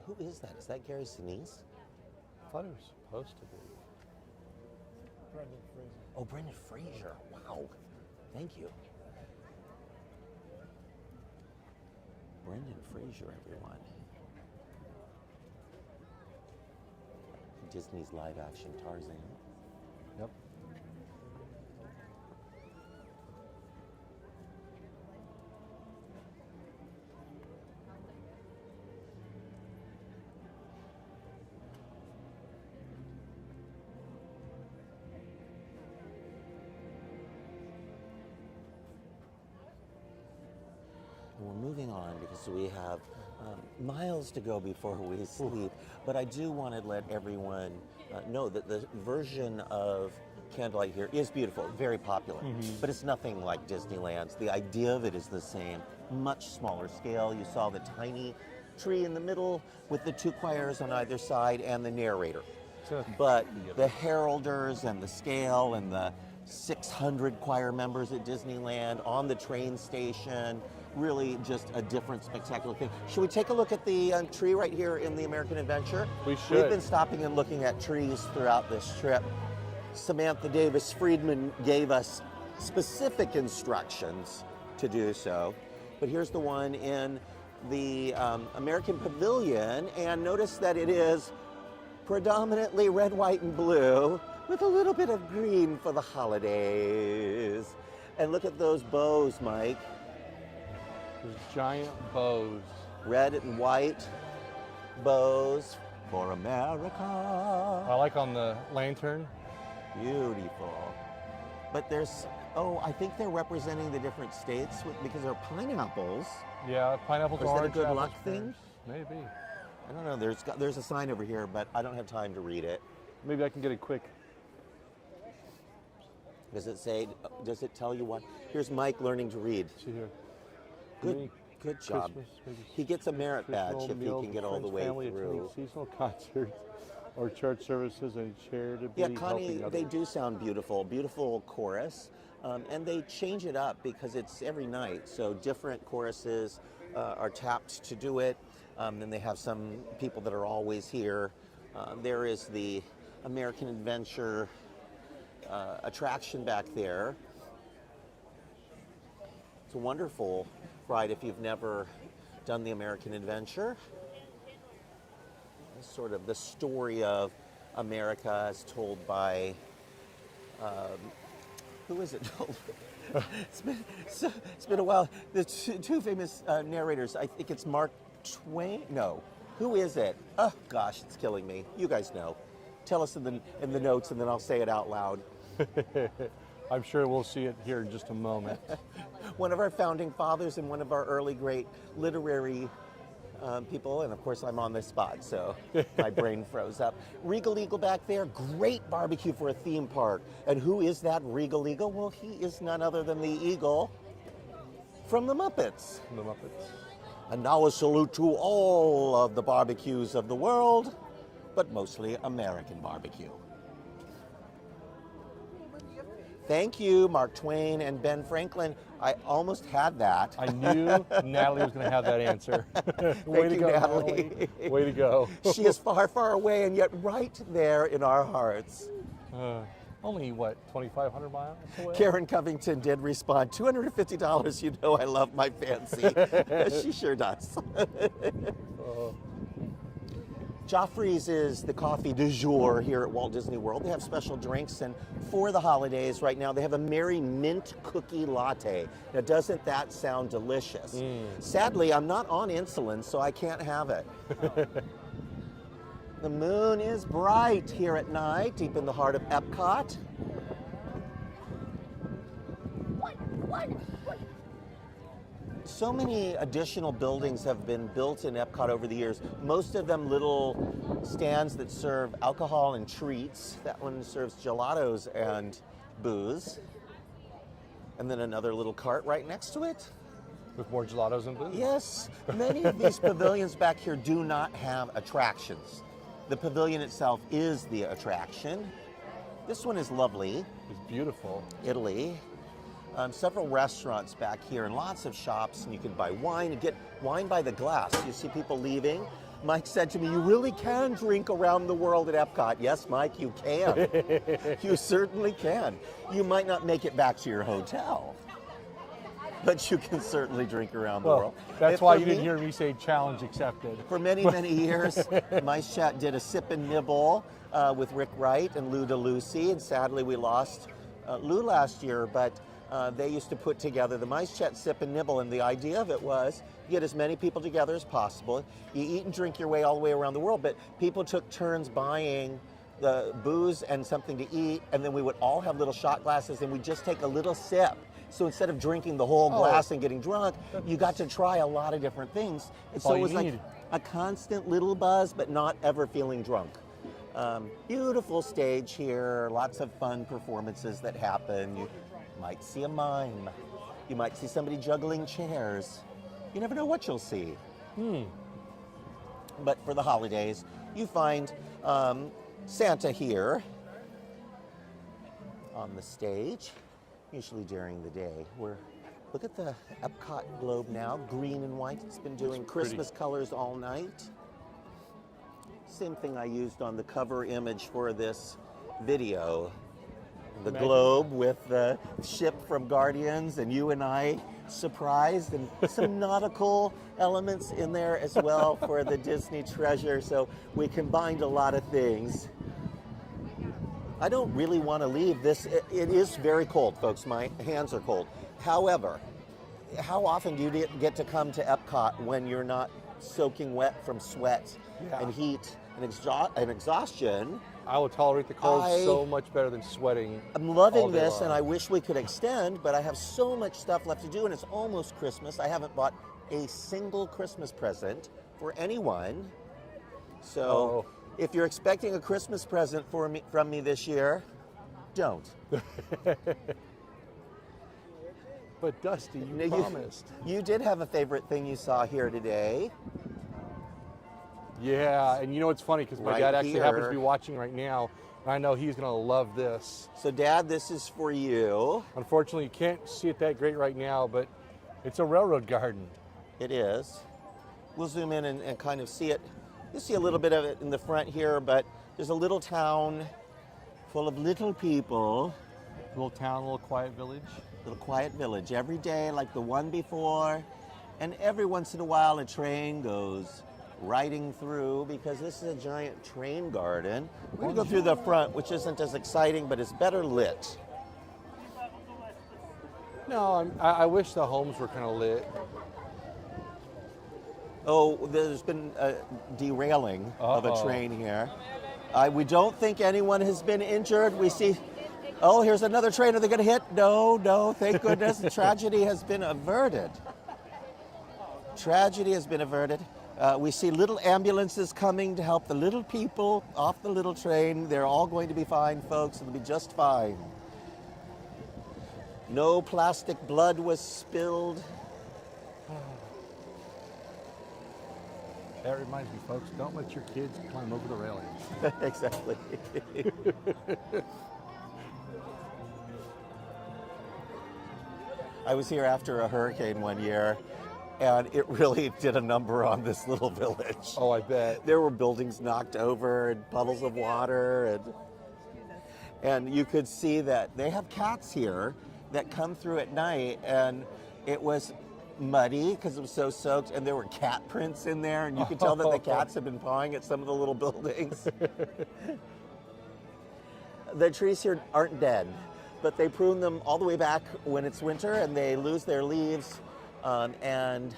Who is that? Is that Gary Sinise? I thought it was supposed to be. Brendan Fraser. Oh, Brendan Fraser. Wow. Thank you. Brendan Fraser, everyone. Disney's live action Tarzan. Yep. We're moving on because we have miles to go before we sleep. But I do want to let everyone know that the version of candlelight here is beautiful, very popular, but it's nothing like Disneyland's. The idea of it is the same, much smaller scale. You saw the tiny tree in the middle with the two choirs on either side and the narrator. But the heralders and the scale and the 600 choir members at Disneyland on the train station, really just a different spectacular thing. Should we take a look at the tree right here in the American Adventure? We should. We've been stopping and looking at trees throughout this trip. Samantha Davis Friedman gave us specific instructions to do so. But here's the one in the American Pavilion, and notice that it is predominantly red, white, and blue with a little bit of green for the holidays. And look at those bows, Mike. Those giant bows. Red and white bows for America. I like on the lantern. Beautiful. But there's, I think they're representing the different states because they're pineapples. Yeah, pineapples, Is that a orange good apples, luck thing? pears. Maybe. I don't know. There's a sign over here, but I don't have time to read it. Maybe I can get it quick. Does it say? Does it tell you what? Here's Mike learning to read. See here. Good job. Christmas, maybe He gets a merit badge traditional if he meals can get with all the friends, way family, through. attending seasonal concerts or church services and charitably Yeah, Connie, helping others. they do sound beautiful. Beautiful chorus. And they change it up because it's every night. So different choruses are tapped to do it. Then they have some people that are always here. There is the American Adventure attraction back there. It's a wonderful ride if you've never done the American Adventure. It's sort of the story of America as told by, who is it told? It's been a while. The two famous narrators, I think it's Mark Twain? No. Who is it? Oh gosh, it's killing me. You guys know. Tell us in the notes and then I'll say it out loud. I'm sure we'll see it here in just a moment. One of our founding fathers and one of our early great literary people, and of course I'm on the spot, so my brain froze up. Regal Eagle back there, great barbecue for a theme park. And who is that Regal Eagle? Well, he is none other than the eagle from the Muppets. The Muppets. And now a salute to all of the barbecues of the world, but mostly American barbecue. Thank you, Mark Twain and Ben Franklin. I almost had that. I knew Natalie was going to have that answer. Way Thank to you, go, Natalie. Way to go. She is far, far away and yet right there in our hearts. Only, what, 2,500 miles away? Karen Covington did respond, $250, you know I love my fancy. She sure does. Joffrey's is the coffee du jour here at Walt Disney World. They have special drinks, and for the holidays right now, they have a Merry Mint Cookie Latte. Now, doesn't that sound delicious? Sadly, I'm not on insulin, so I can't have it. The moon is bright here at night, deep in the heart of EPCOT. So many additional buildings have been built in EPCOT over the years. Most of them little stands that serve alcohol and treats. That one serves gelatos and booze. And then another little cart right next to it. With more gelatos and booze? Yes, many of these pavilions back here do not have attractions. The pavilion itself is the attraction. This one is lovely. It's beautiful. Italy. Several restaurants back here and lots of shops, and you can buy wine and get wine by the glass. You see people leaving. Mike said to me, you really can drink around the world at EPCOT. Yes, Mike, you can. You certainly can. You might not make it back to your hotel, but you can certainly drink around the world. That's why you didn't hear me say challenge accepted. For many, many years, MiceChat did a sip and nibble with Rick Wright and Lou DeLucy, and sadly we lost Lou last year, but they used to put together the MiceChat Sip and Nibble, and the idea of it was you get as many people together as possible. You eat and drink your way all the way around the world, but people took turns buying the booze and something to eat, and then we would all have little shot glasses, and we'd just take a little sip. So instead of drinking the whole glass and getting drunk, you got to try a lot of different things. And so it was like a constant little buzz, but not ever feeling drunk. Beautiful stage here, lots of fun performances that happen. You might see a mime. You might see somebody juggling chairs. You never know what you'll see. But for the holidays, you find Santa here on the stage, usually during the day. Look at the EPCOT globe now, green and white. It's been doing Christmas colors all night. Same thing I used on the cover image for this video. The globe with the ship from Guardians and you and I surprised, and some nautical elements in there as well for the Disney treasure. So we combined a lot of things. I don't really want to leave this. It is very cold, folks. My hands are cold. However, how often do you get to come to EPCOT when you're not soaking wet from sweat and heat and exhaustion? I will tolerate the cold so much better than sweating. I'm loving this, and I wish we could extend, but I have so much stuff left to do, and it's almost Christmas. I haven't bought a single Christmas present for anyone. So Oh. if you're expecting a Christmas present from me this year, don't. But Dusty, Now, you promised. You did have a favorite thing you saw here today. Yeah, and you know what's funny, because my Right dad actually happens to here. be watching right now, and I know he's gonna love this. So Dad, this is for you. Unfortunately, you can't see it that great right now, but it's a railroad garden. It is. We'll zoom in and kind of see it. You'll see a little bit of it in the front here, but there's a little town full of little people. Little town, little quiet village. Little quiet village every day like the one before, and every once in a while a train goes riding through, because this is a giant train garden. We're going to go through the front, which isn't as exciting, but it's better lit. No, I wish the homes were kind of lit. Oh, there's been a derailing of a Uh-oh. train here. We don't think anyone has been injured. We see, oh, here's another train. Are they going to hit? No, thank goodness. Tragedy has been averted. Tragedy has been averted. We see little ambulances coming to help the little people off the little train. They're all going to be fine, folks. It'll be just fine. No plastic blood was spilled. That reminds me, folks, don't let your kids climb over the railings. Exactly. I was here after a hurricane one year, and it really did a number on this little village. Oh, I bet. There were buildings knocked over and puddles of water, and you could see that they have cats here that come through at night, and it was muddy because it was so soaked, and there were cat prints in there, and you could tell that the cats had been pawing at some of the little buildings. The trees here aren't dead, but they prune them all the way back when it's winter, and they lose their leaves. And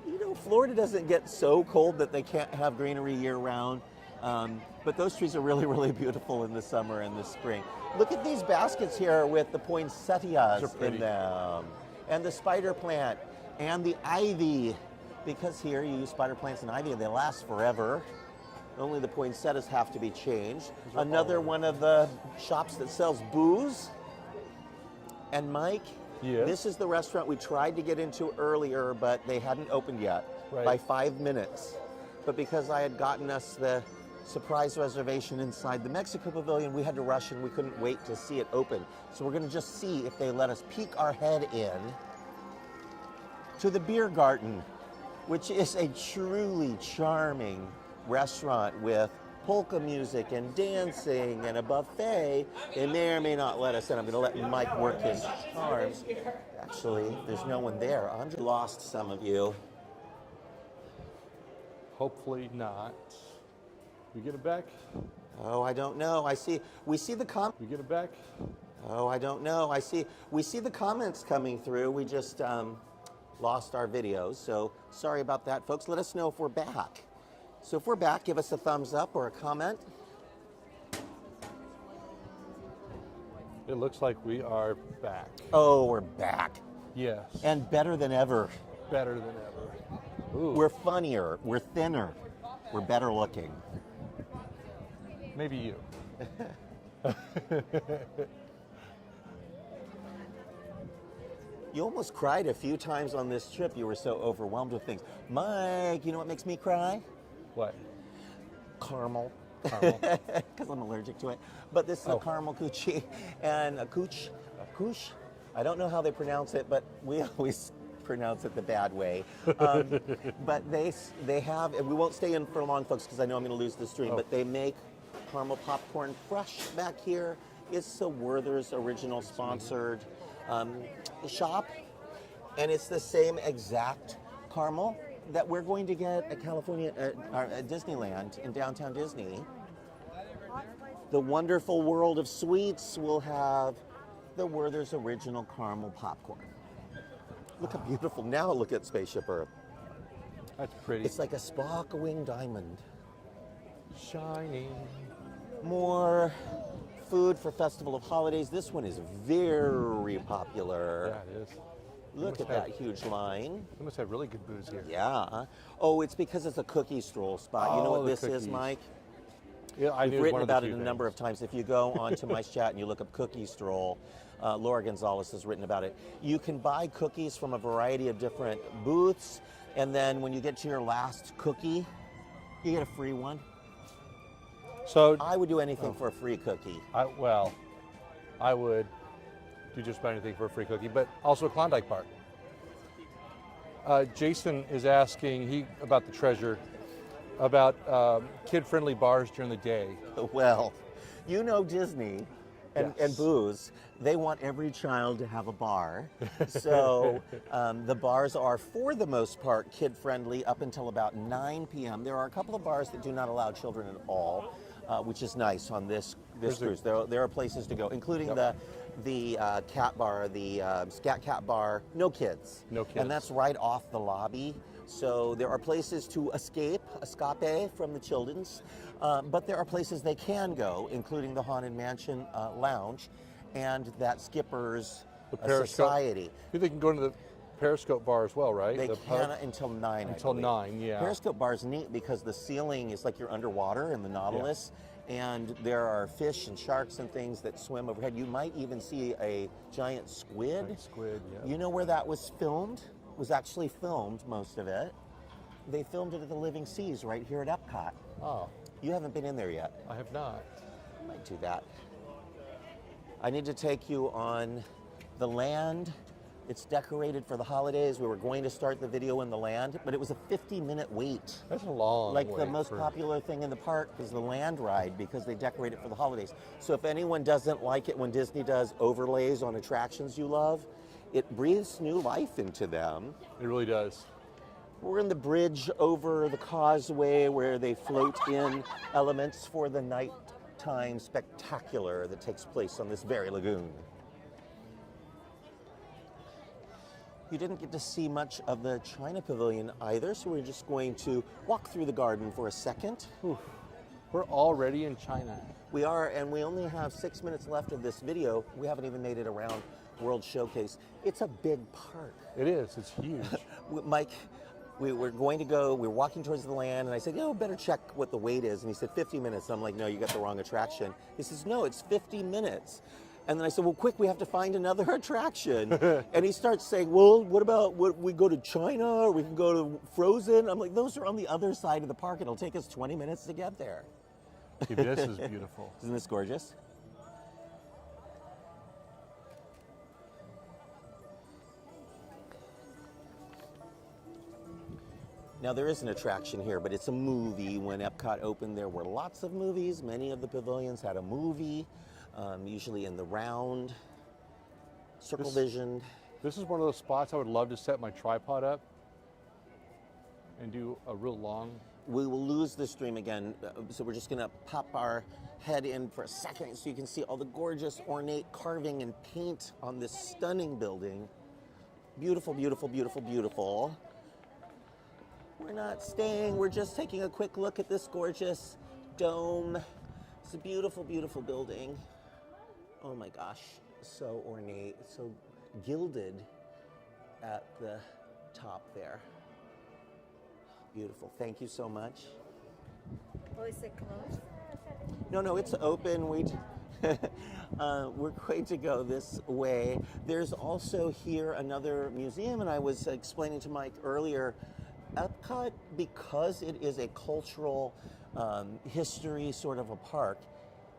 you know, Florida doesn't get so cold that they can't have greenery year round. But those trees are really, really beautiful in the summer and the spring. Look at these baskets here with the poinsettias in them, and the spider plant, and the ivy, because here you use spider plants and ivy and they last forever. Only the poinsettias have to be changed. Another one of the shops that sells booze. And Mike, Yes? this is the restaurant we tried to get into earlier, but they hadn't opened yet by 5 minutes. But because I had gotten us the surprise reservation inside the Mexico Pavilion, we had to rush and we couldn't wait to see it open. So we're going to just see if they let us peek our head in to the beer garden, which is a truly charming restaurant with polka music and dancing and a buffet. They may or may not let us in. I'm going to let Mike work his charms. Actually, there's no one there. Andre lost some of you. Hopefully not. We get it back? Oh, I don't know. We see the We get it back? Oh, I don't know. We see the comments coming through. We just lost our videos. So sorry about that, folks. Let us know if we're back. So if we're back, give us a thumbs up or a comment. It looks like we are back. Oh, we're back. Yes. And better than ever. Better than ever. Ooh. We're funnier. We're thinner. We're better looking. Maybe you. You almost cried a few times on this trip. You were so overwhelmed with things. Mike, you know what makes me cry? What? Caramel. Caramel. Because I'm allergic to it. But this is a caramel coochie and a cooch. I don't know how they pronounce it, but we always pronounce it the bad way. But they have, and we won't stay in for long, folks, because I know I'm going to lose the stream, but they make caramel popcorn fresh back here. It's the Werther's original sponsored shop, and it's the same exact caramel that we're going to get at California at Disneyland in downtown Disney. The wonderful world of sweets will have the Werther's original caramel popcorn. Look how beautiful. Now look at Spaceship Earth. That's pretty. It's like a sparkling diamond. Shining. More food for Festival of Holidays. This one is very popular. Yeah, it is. Look at that huge line. They must have really good booze here. Yeah. Oh, it's because it's a cookie stroll spot. You know Oh, what the this is, cookies. Mike? Yeah, I knew We've it was written one of the about it few a number of things. times. If you go onto MiceChat and you look up cookie stroll, Laura Gonzalez has written about it. You can buy cookies from a variety of different booths, and then when you get to your last cookie, you get a free one. So, I would do anything for a free cookie. I would do just about anything for a free cookie, but also a Klondike bar. Jason is asking about the treasure, about kid-friendly bars during the day. Well, you know Disney and Yes. booze, they want every child to have a bar. So the bars are, for the most part, kid-friendly up until about 9 p.m. There are a couple of bars that do not allow children at all, which is nice on this cruise. There are places to go, including the cat bar, the Scat Cat bar, no kids. No kids. And that's right off the lobby. So there are places to escape from the children's, but there are places they can go, including the Haunted Mansion Lounge and that Skipper's Society. I think they can go into the Periscope bar as well, right? They The can pub? until 9. I Until believe. 9, yeah. Periscope bar is neat because the ceiling is like you're underwater in the Nautilus, and there are fish and sharks and things that swim overhead. You might even see a giant squid. Giant squid, yeah. You know where that was filmed? It was actually filmed, most of it. They filmed it at the Living Seas right here at Epcot. Oh, You haven't been in there yet. I have not. I might do that. I need to take you on the land. It's decorated for the holidays. We were going to start the video in the land, but it was a 50-minute wait. That's a long Like the wait most for- popular thing in the park is the land ride because they decorate it for the holidays. So if anyone doesn't like it when Disney does overlays on attractions you love, it breathes new life into them. It really does. We're in the bridge over the causeway where they float in elements for the nighttime spectacular that takes place on this very lagoon. You didn't get to see much of the China Pavilion either, so we're just going to walk through the garden for a second. We're already in China. We are, and we only have 6 minutes left of this video. We haven't even made it around World Showcase. It's a big park. It is. It's huge. Mike, we were walking towards the land, and I said, better check what the wait is. And he said 50 minutes. And I'm like, no, you got the wrong attraction. He says, no, it's 50 minutes. And then I said, well, quick, we have to find another attraction. And he starts saying, well, what about we go to China or we can go to Frozen? I'm like, those are on the other side of the park. It'll take us 20 minutes to get there. See, this is beautiful. Isn't this gorgeous? Now there is an attraction here, but it's a movie. When Epcot opened, there were lots of movies. Many of the pavilions had a movie, usually in the round, circle vision. This is one of those spots I would love to set my tripod up and do a real long. We will lose the stream again, so we're just gonna pop our head in for a second so you can see all the gorgeous ornate carving and paint on this stunning building. Beautiful, beautiful, beautiful, beautiful. We're not staying, we're just taking a quick look at this gorgeous dome. It's a beautiful, beautiful building. Oh my gosh, so ornate, so gilded at the top there. Beautiful, thank you so much. Oh, is it closed? No, it's open. We're going to go this way. There's also here another museum, and I was explaining to Mike earlier, Epcot, because it is a cultural history sort of a park,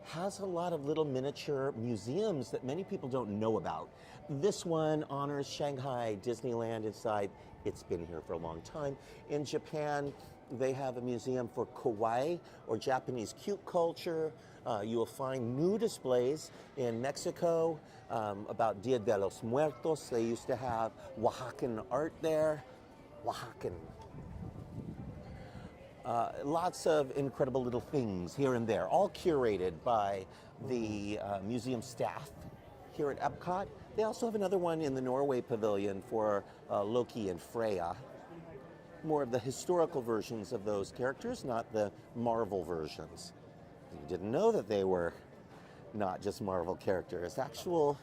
has a lot of little miniature museums that many people don't know about. This one honors Shanghai Disneyland inside. It's been here for a long time. In Japan, they have a museum for kawaii, or Japanese cute culture. You will find new displays in Mexico about Dia de los Muertos. They used to have Oaxacan art there. Oaxacan. Lots of incredible little things here and there, all curated by the museum staff here at Epcot. They also have another one in the Norway Pavilion for Loki and Freya. More of the historical versions of those characters, not the Marvel versions. You didn't know that they were not just Marvel characters, actual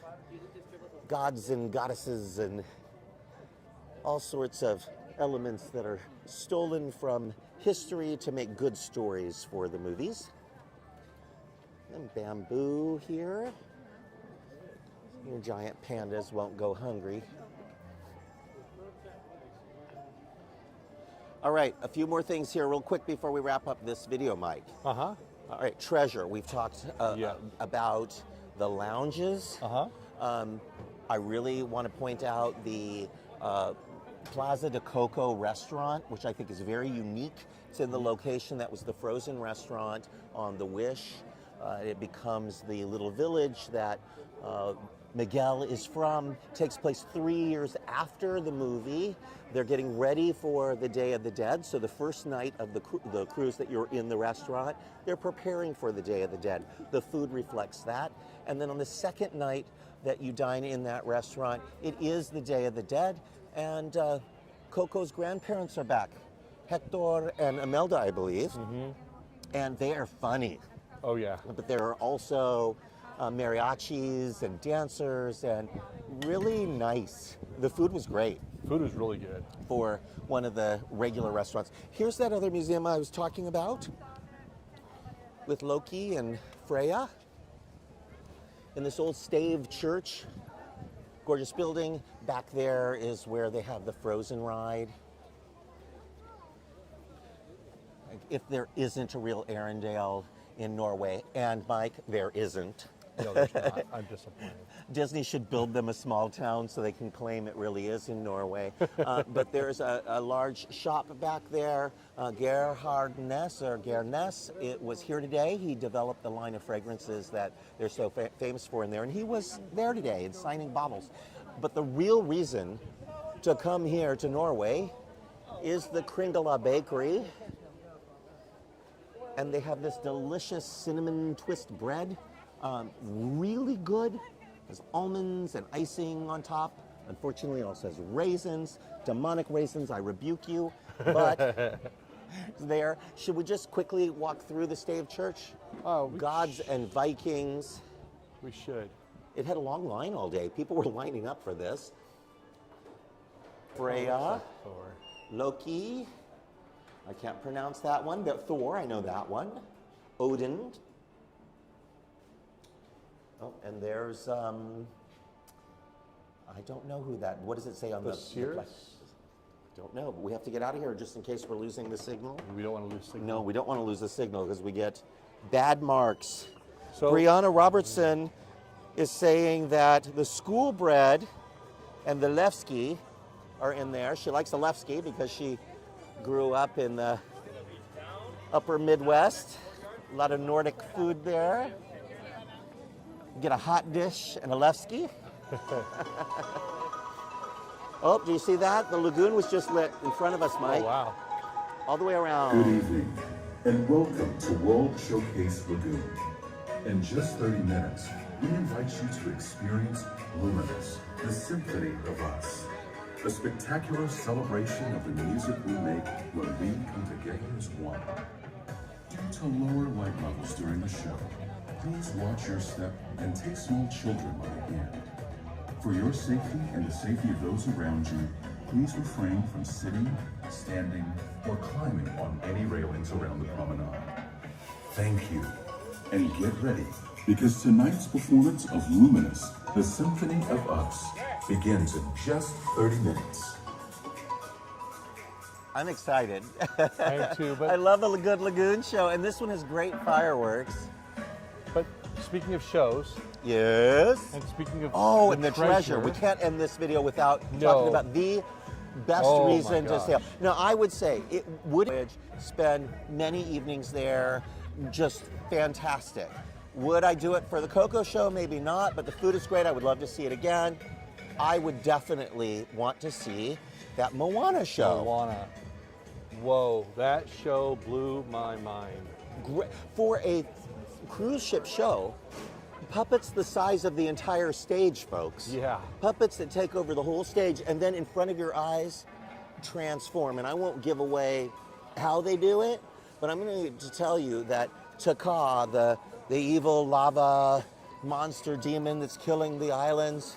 gods and goddesses and all sorts of elements that are stolen from history to make good stories for the movies. And bamboo here. Your giant pandas won't go hungry. All right, a few more things here real quick before we wrap up this video, Mike. Uh-huh. All right, treasure. We've talked Yeah. about the lounges. Uh-huh. I really want to point out the Plaza de Coco restaurant, which I think is very unique. It's in the location that was the frozen restaurant on the Wish. It becomes the little village that Miguel is from. Takes place 3 years after the movie. They're getting ready for the Day of the Dead. So the first night of the cruise that you're in the restaurant, they're preparing for the Day of the Dead. The food reflects that. And then on the second night that you dine in that restaurant, it is the Day of the Dead. And Coco's grandparents are back, Hector and Imelda, I believe. And they are funny. Oh, yeah. But there are also mariachis and dancers, and really nice. The food was great Food is really good. for one of the regular restaurants. Here's that other museum I was talking about with Loki and Freya. In this old stave church, gorgeous building. Back there is where they have the Frozen ride. If there isn't a real Arendelle in Norway, and Mike, there isn't. No, there's not. I'm disappointed. Disney should build them a small town so they can claim it really is in Norway. But there's a large shop back there, Gerhard Ness, or Gerness. It was here today. He developed the line of fragrances that they're so famous for in there, and he was there today and signing bottles. But the real reason to come here to Norway is the Kringla Bakery. And they have this delicious cinnamon twist bread. Really good. Has almonds and icing on top. Unfortunately, it also has raisins, demonic raisins. I rebuke you. But there. Should we just quickly walk through the stave church? Oh, Gods and Vikings. we should. It had a long line all day. People were lining up for this. Freya, Thor. Loki. I can't pronounce that one. But Thor, I know that one. Odin. Oh, and there's, I don't know who that, what does it say on the Sears? Don't know, but we have to get out of here just in case we're losing the signal. We don't want to lose signal. No, we don't want to lose the signal because we get bad marks. So, Brianna Robertson is saying that the school bread and the Levski are in there. She likes the Levski because she grew up in the upper Midwest. A lot of Nordic food there. Get a hot dish and a Levski. Oh, do you see that? The lagoon was just lit in front of us, Mike. oh, wow. All the way Good around. evening, and welcome to World Showcase Lagoon. In just 30 minutes, we invite you to experience Luminous, the Symphony of Us, a spectacular celebration of the music we make when we come together as one. Due to lower light levels during the show, please watch your step and take small children by the hand. For your safety and the safety of those around you, please refrain from sitting, standing, or climbing on any railings around the promenade. Thank you, and get ready, because tonight's performance of Luminous, the Symphony of Us, begins in just 30 minutes. I'm excited. I am too, I but, love a good lagoon show, and this one has great fireworks. but speaking of shows, Yes. and speaking of Oh, and the treasure. We can't end this video without No. talking about the best Oh, my reason to sail. gosh. Now, I would say it would spend many evenings there, just fantastic. Would I do it for the Coco show? Maybe not, but the food is great. I would love to see it again. I would definitely want to see that Moana show. Moana. Whoa, that show blew my mind. For a cruise ship show, puppets the size of the entire stage, folks. Yeah. Puppets that take over the whole stage and then in front of your eyes transform. And I won't give away how they do it, but I'm going to tell you that Taka, the evil lava monster demon that's killing the islands,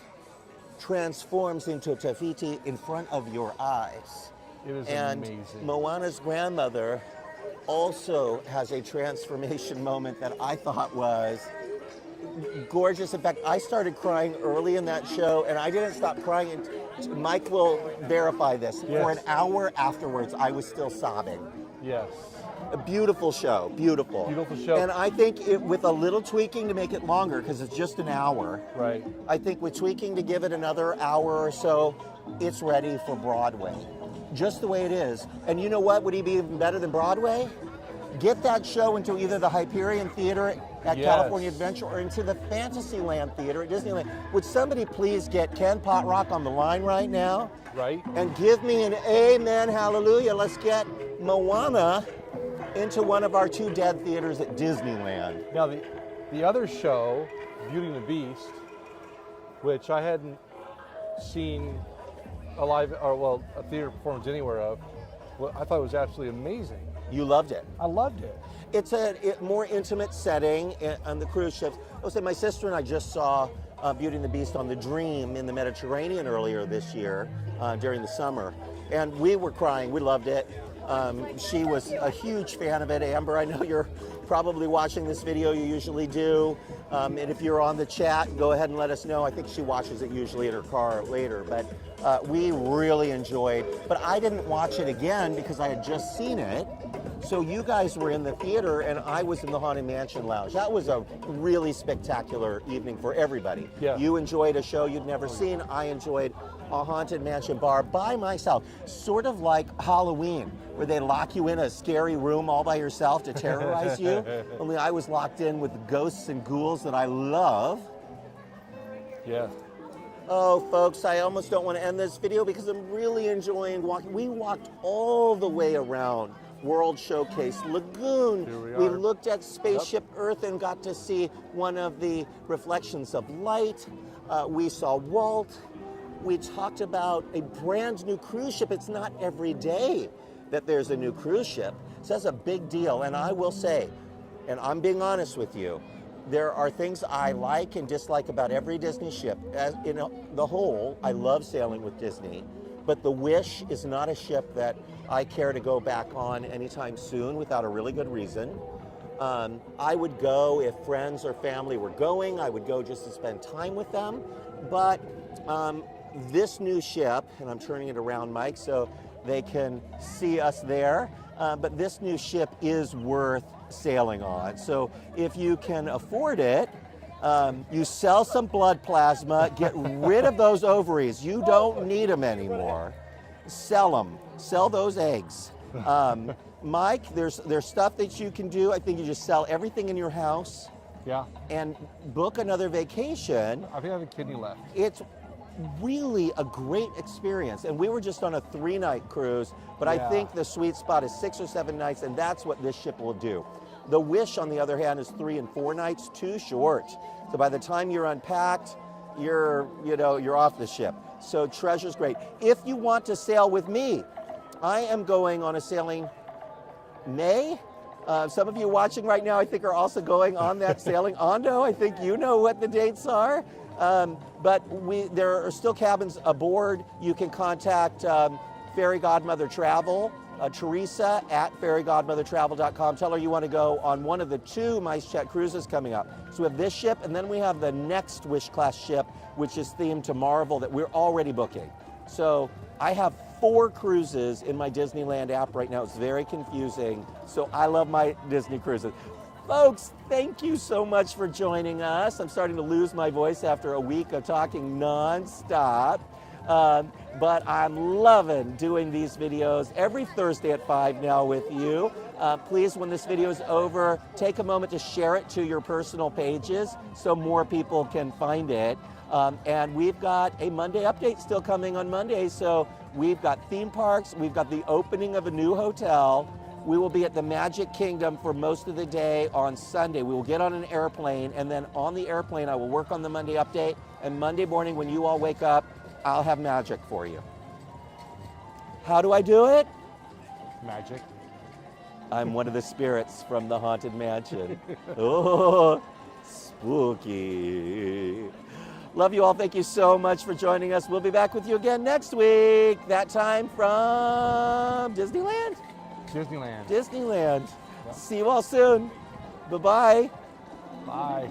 transforms into a Tafiti in front of your eyes. It is And amazing. Moana's grandmother also has a transformation moment that I thought was gorgeous. In fact, I started crying early in that show, and I didn't stop crying. And Mike will verify this. Yes. For an hour afterwards, I was still sobbing. Yes. A beautiful show, beautiful. Beautiful show. And I think with a little tweaking to make it longer, because it's just an hour, Right. I think with tweaking to give it another hour or so, it's ready for Broadway. Just the way it is. And you know what would be even better than Broadway? Get that show into either the Hyperion Theater at Yes. California Adventure or into the Fantasyland Theater at Disneyland. Would somebody please get Ken Potrock on the line right now? Right. And give me an amen, hallelujah. Let's get Moana into one of our 2 dead theaters at Disneyland. Now the other show, Beauty and the Beast, which I hadn't seen a theater performance anywhere of, well, I thought it was absolutely amazing. You loved it. I loved it. It's a more intimate setting on the cruise ships. I would say my sister and I just saw Beauty and the Beast on the Dream in the Mediterranean earlier this year during the summer. And we were crying. We loved it. She was a huge fan of it. Amber, I know you're probably watching this video. You usually do. And if you're on the chat, go ahead and let us know. I think she watches it usually in her car later. But we really enjoyed. But I didn't watch it again because I had just seen it. So you guys were in the theater and I was in the Haunted Mansion Lounge. That was a really spectacular evening for everybody. Yeah. You enjoyed a show you'd never seen. I enjoyed a Haunted Mansion bar by myself. Sort of like Halloween, where they lock you in a scary room all by yourself to terrorize you. Only I was locked in with ghosts and ghouls that I love. Yeah. Oh, folks, I almost don't want to end this video because I'm really enjoying walking. We walked all the way around World Showcase Lagoon. Here we We are. looked at Spaceship Earth and got to see one of the reflections of light. We saw Walt. We talked about a brand new cruise ship. It's not every day that there's a new cruise ship. So that's a big deal. And I will say, and I'm being honest with you, there are things I like and dislike about every Disney ship. As in the whole, I love sailing with Disney, but the Wish is not a ship that I care to go back on anytime soon without a really good reason. I would go if friends or family were going. I would go just to spend time with them. But this new ship, and I'm turning it around, Mike, so they can see us there, but this new ship is worth sailing on. So if you can afford it, you sell some blood plasma, get rid of those ovaries. You don't need them anymore. Sell them. Sell those eggs. Mike, there's stuff that you can do. I think you just sell everything in your house Yeah. and book another vacation. I think I have a kidney left. It's really a great experience. And we were just on a 3-night cruise, but I Yeah. think the sweet spot is 6 or 7 nights, and that's what this ship will do. The Wish, on the other hand, is 3 and 4 nights, too short. So by the time you're unpacked, you're off the ship. So Treasure's great. If you want to sail with me, I am going on a sailing May. Some of you watching right now, I think, are also going on that sailing. Ando, I think you know what the dates are. But there are still cabins aboard. You can contact Fairy Godmother Travel, Teresa at fairygodmothertravel.com. Tell her you want to go on one of the 2 MiceChat cruises coming up. So we have this ship, and then we have the next Wish class ship, which is themed to Marvel, that we're already booking. So I have 4 cruises in my Disneyland app right now. It's very confusing. So I love my Disney cruises. Folks, thank you so much for joining us. I'm starting to lose my voice after a week of talking nonstop. But I'm loving doing these videos every Thursday at 5 now with you. Please, when this video is over, take a moment to share it to your personal pages so more people can find it. And we've got a Monday update still coming on Monday. So we've got theme parks, we've got the opening of a new hotel. We will be at the Magic Kingdom for most of the day on Sunday. We will get on an airplane, and then on the airplane, I will work on the Monday update. And Monday morning, when you all wake up, I'll have magic for you. How do I do it? Magic. I'm one of the spirits from the Haunted Mansion. Oh, spooky. Love you all. Thank you so much for joining us. We'll be back with you again next week. That time from Disneyland? Disneyland. Disneyland. See you all soon. Bye-bye. Bye.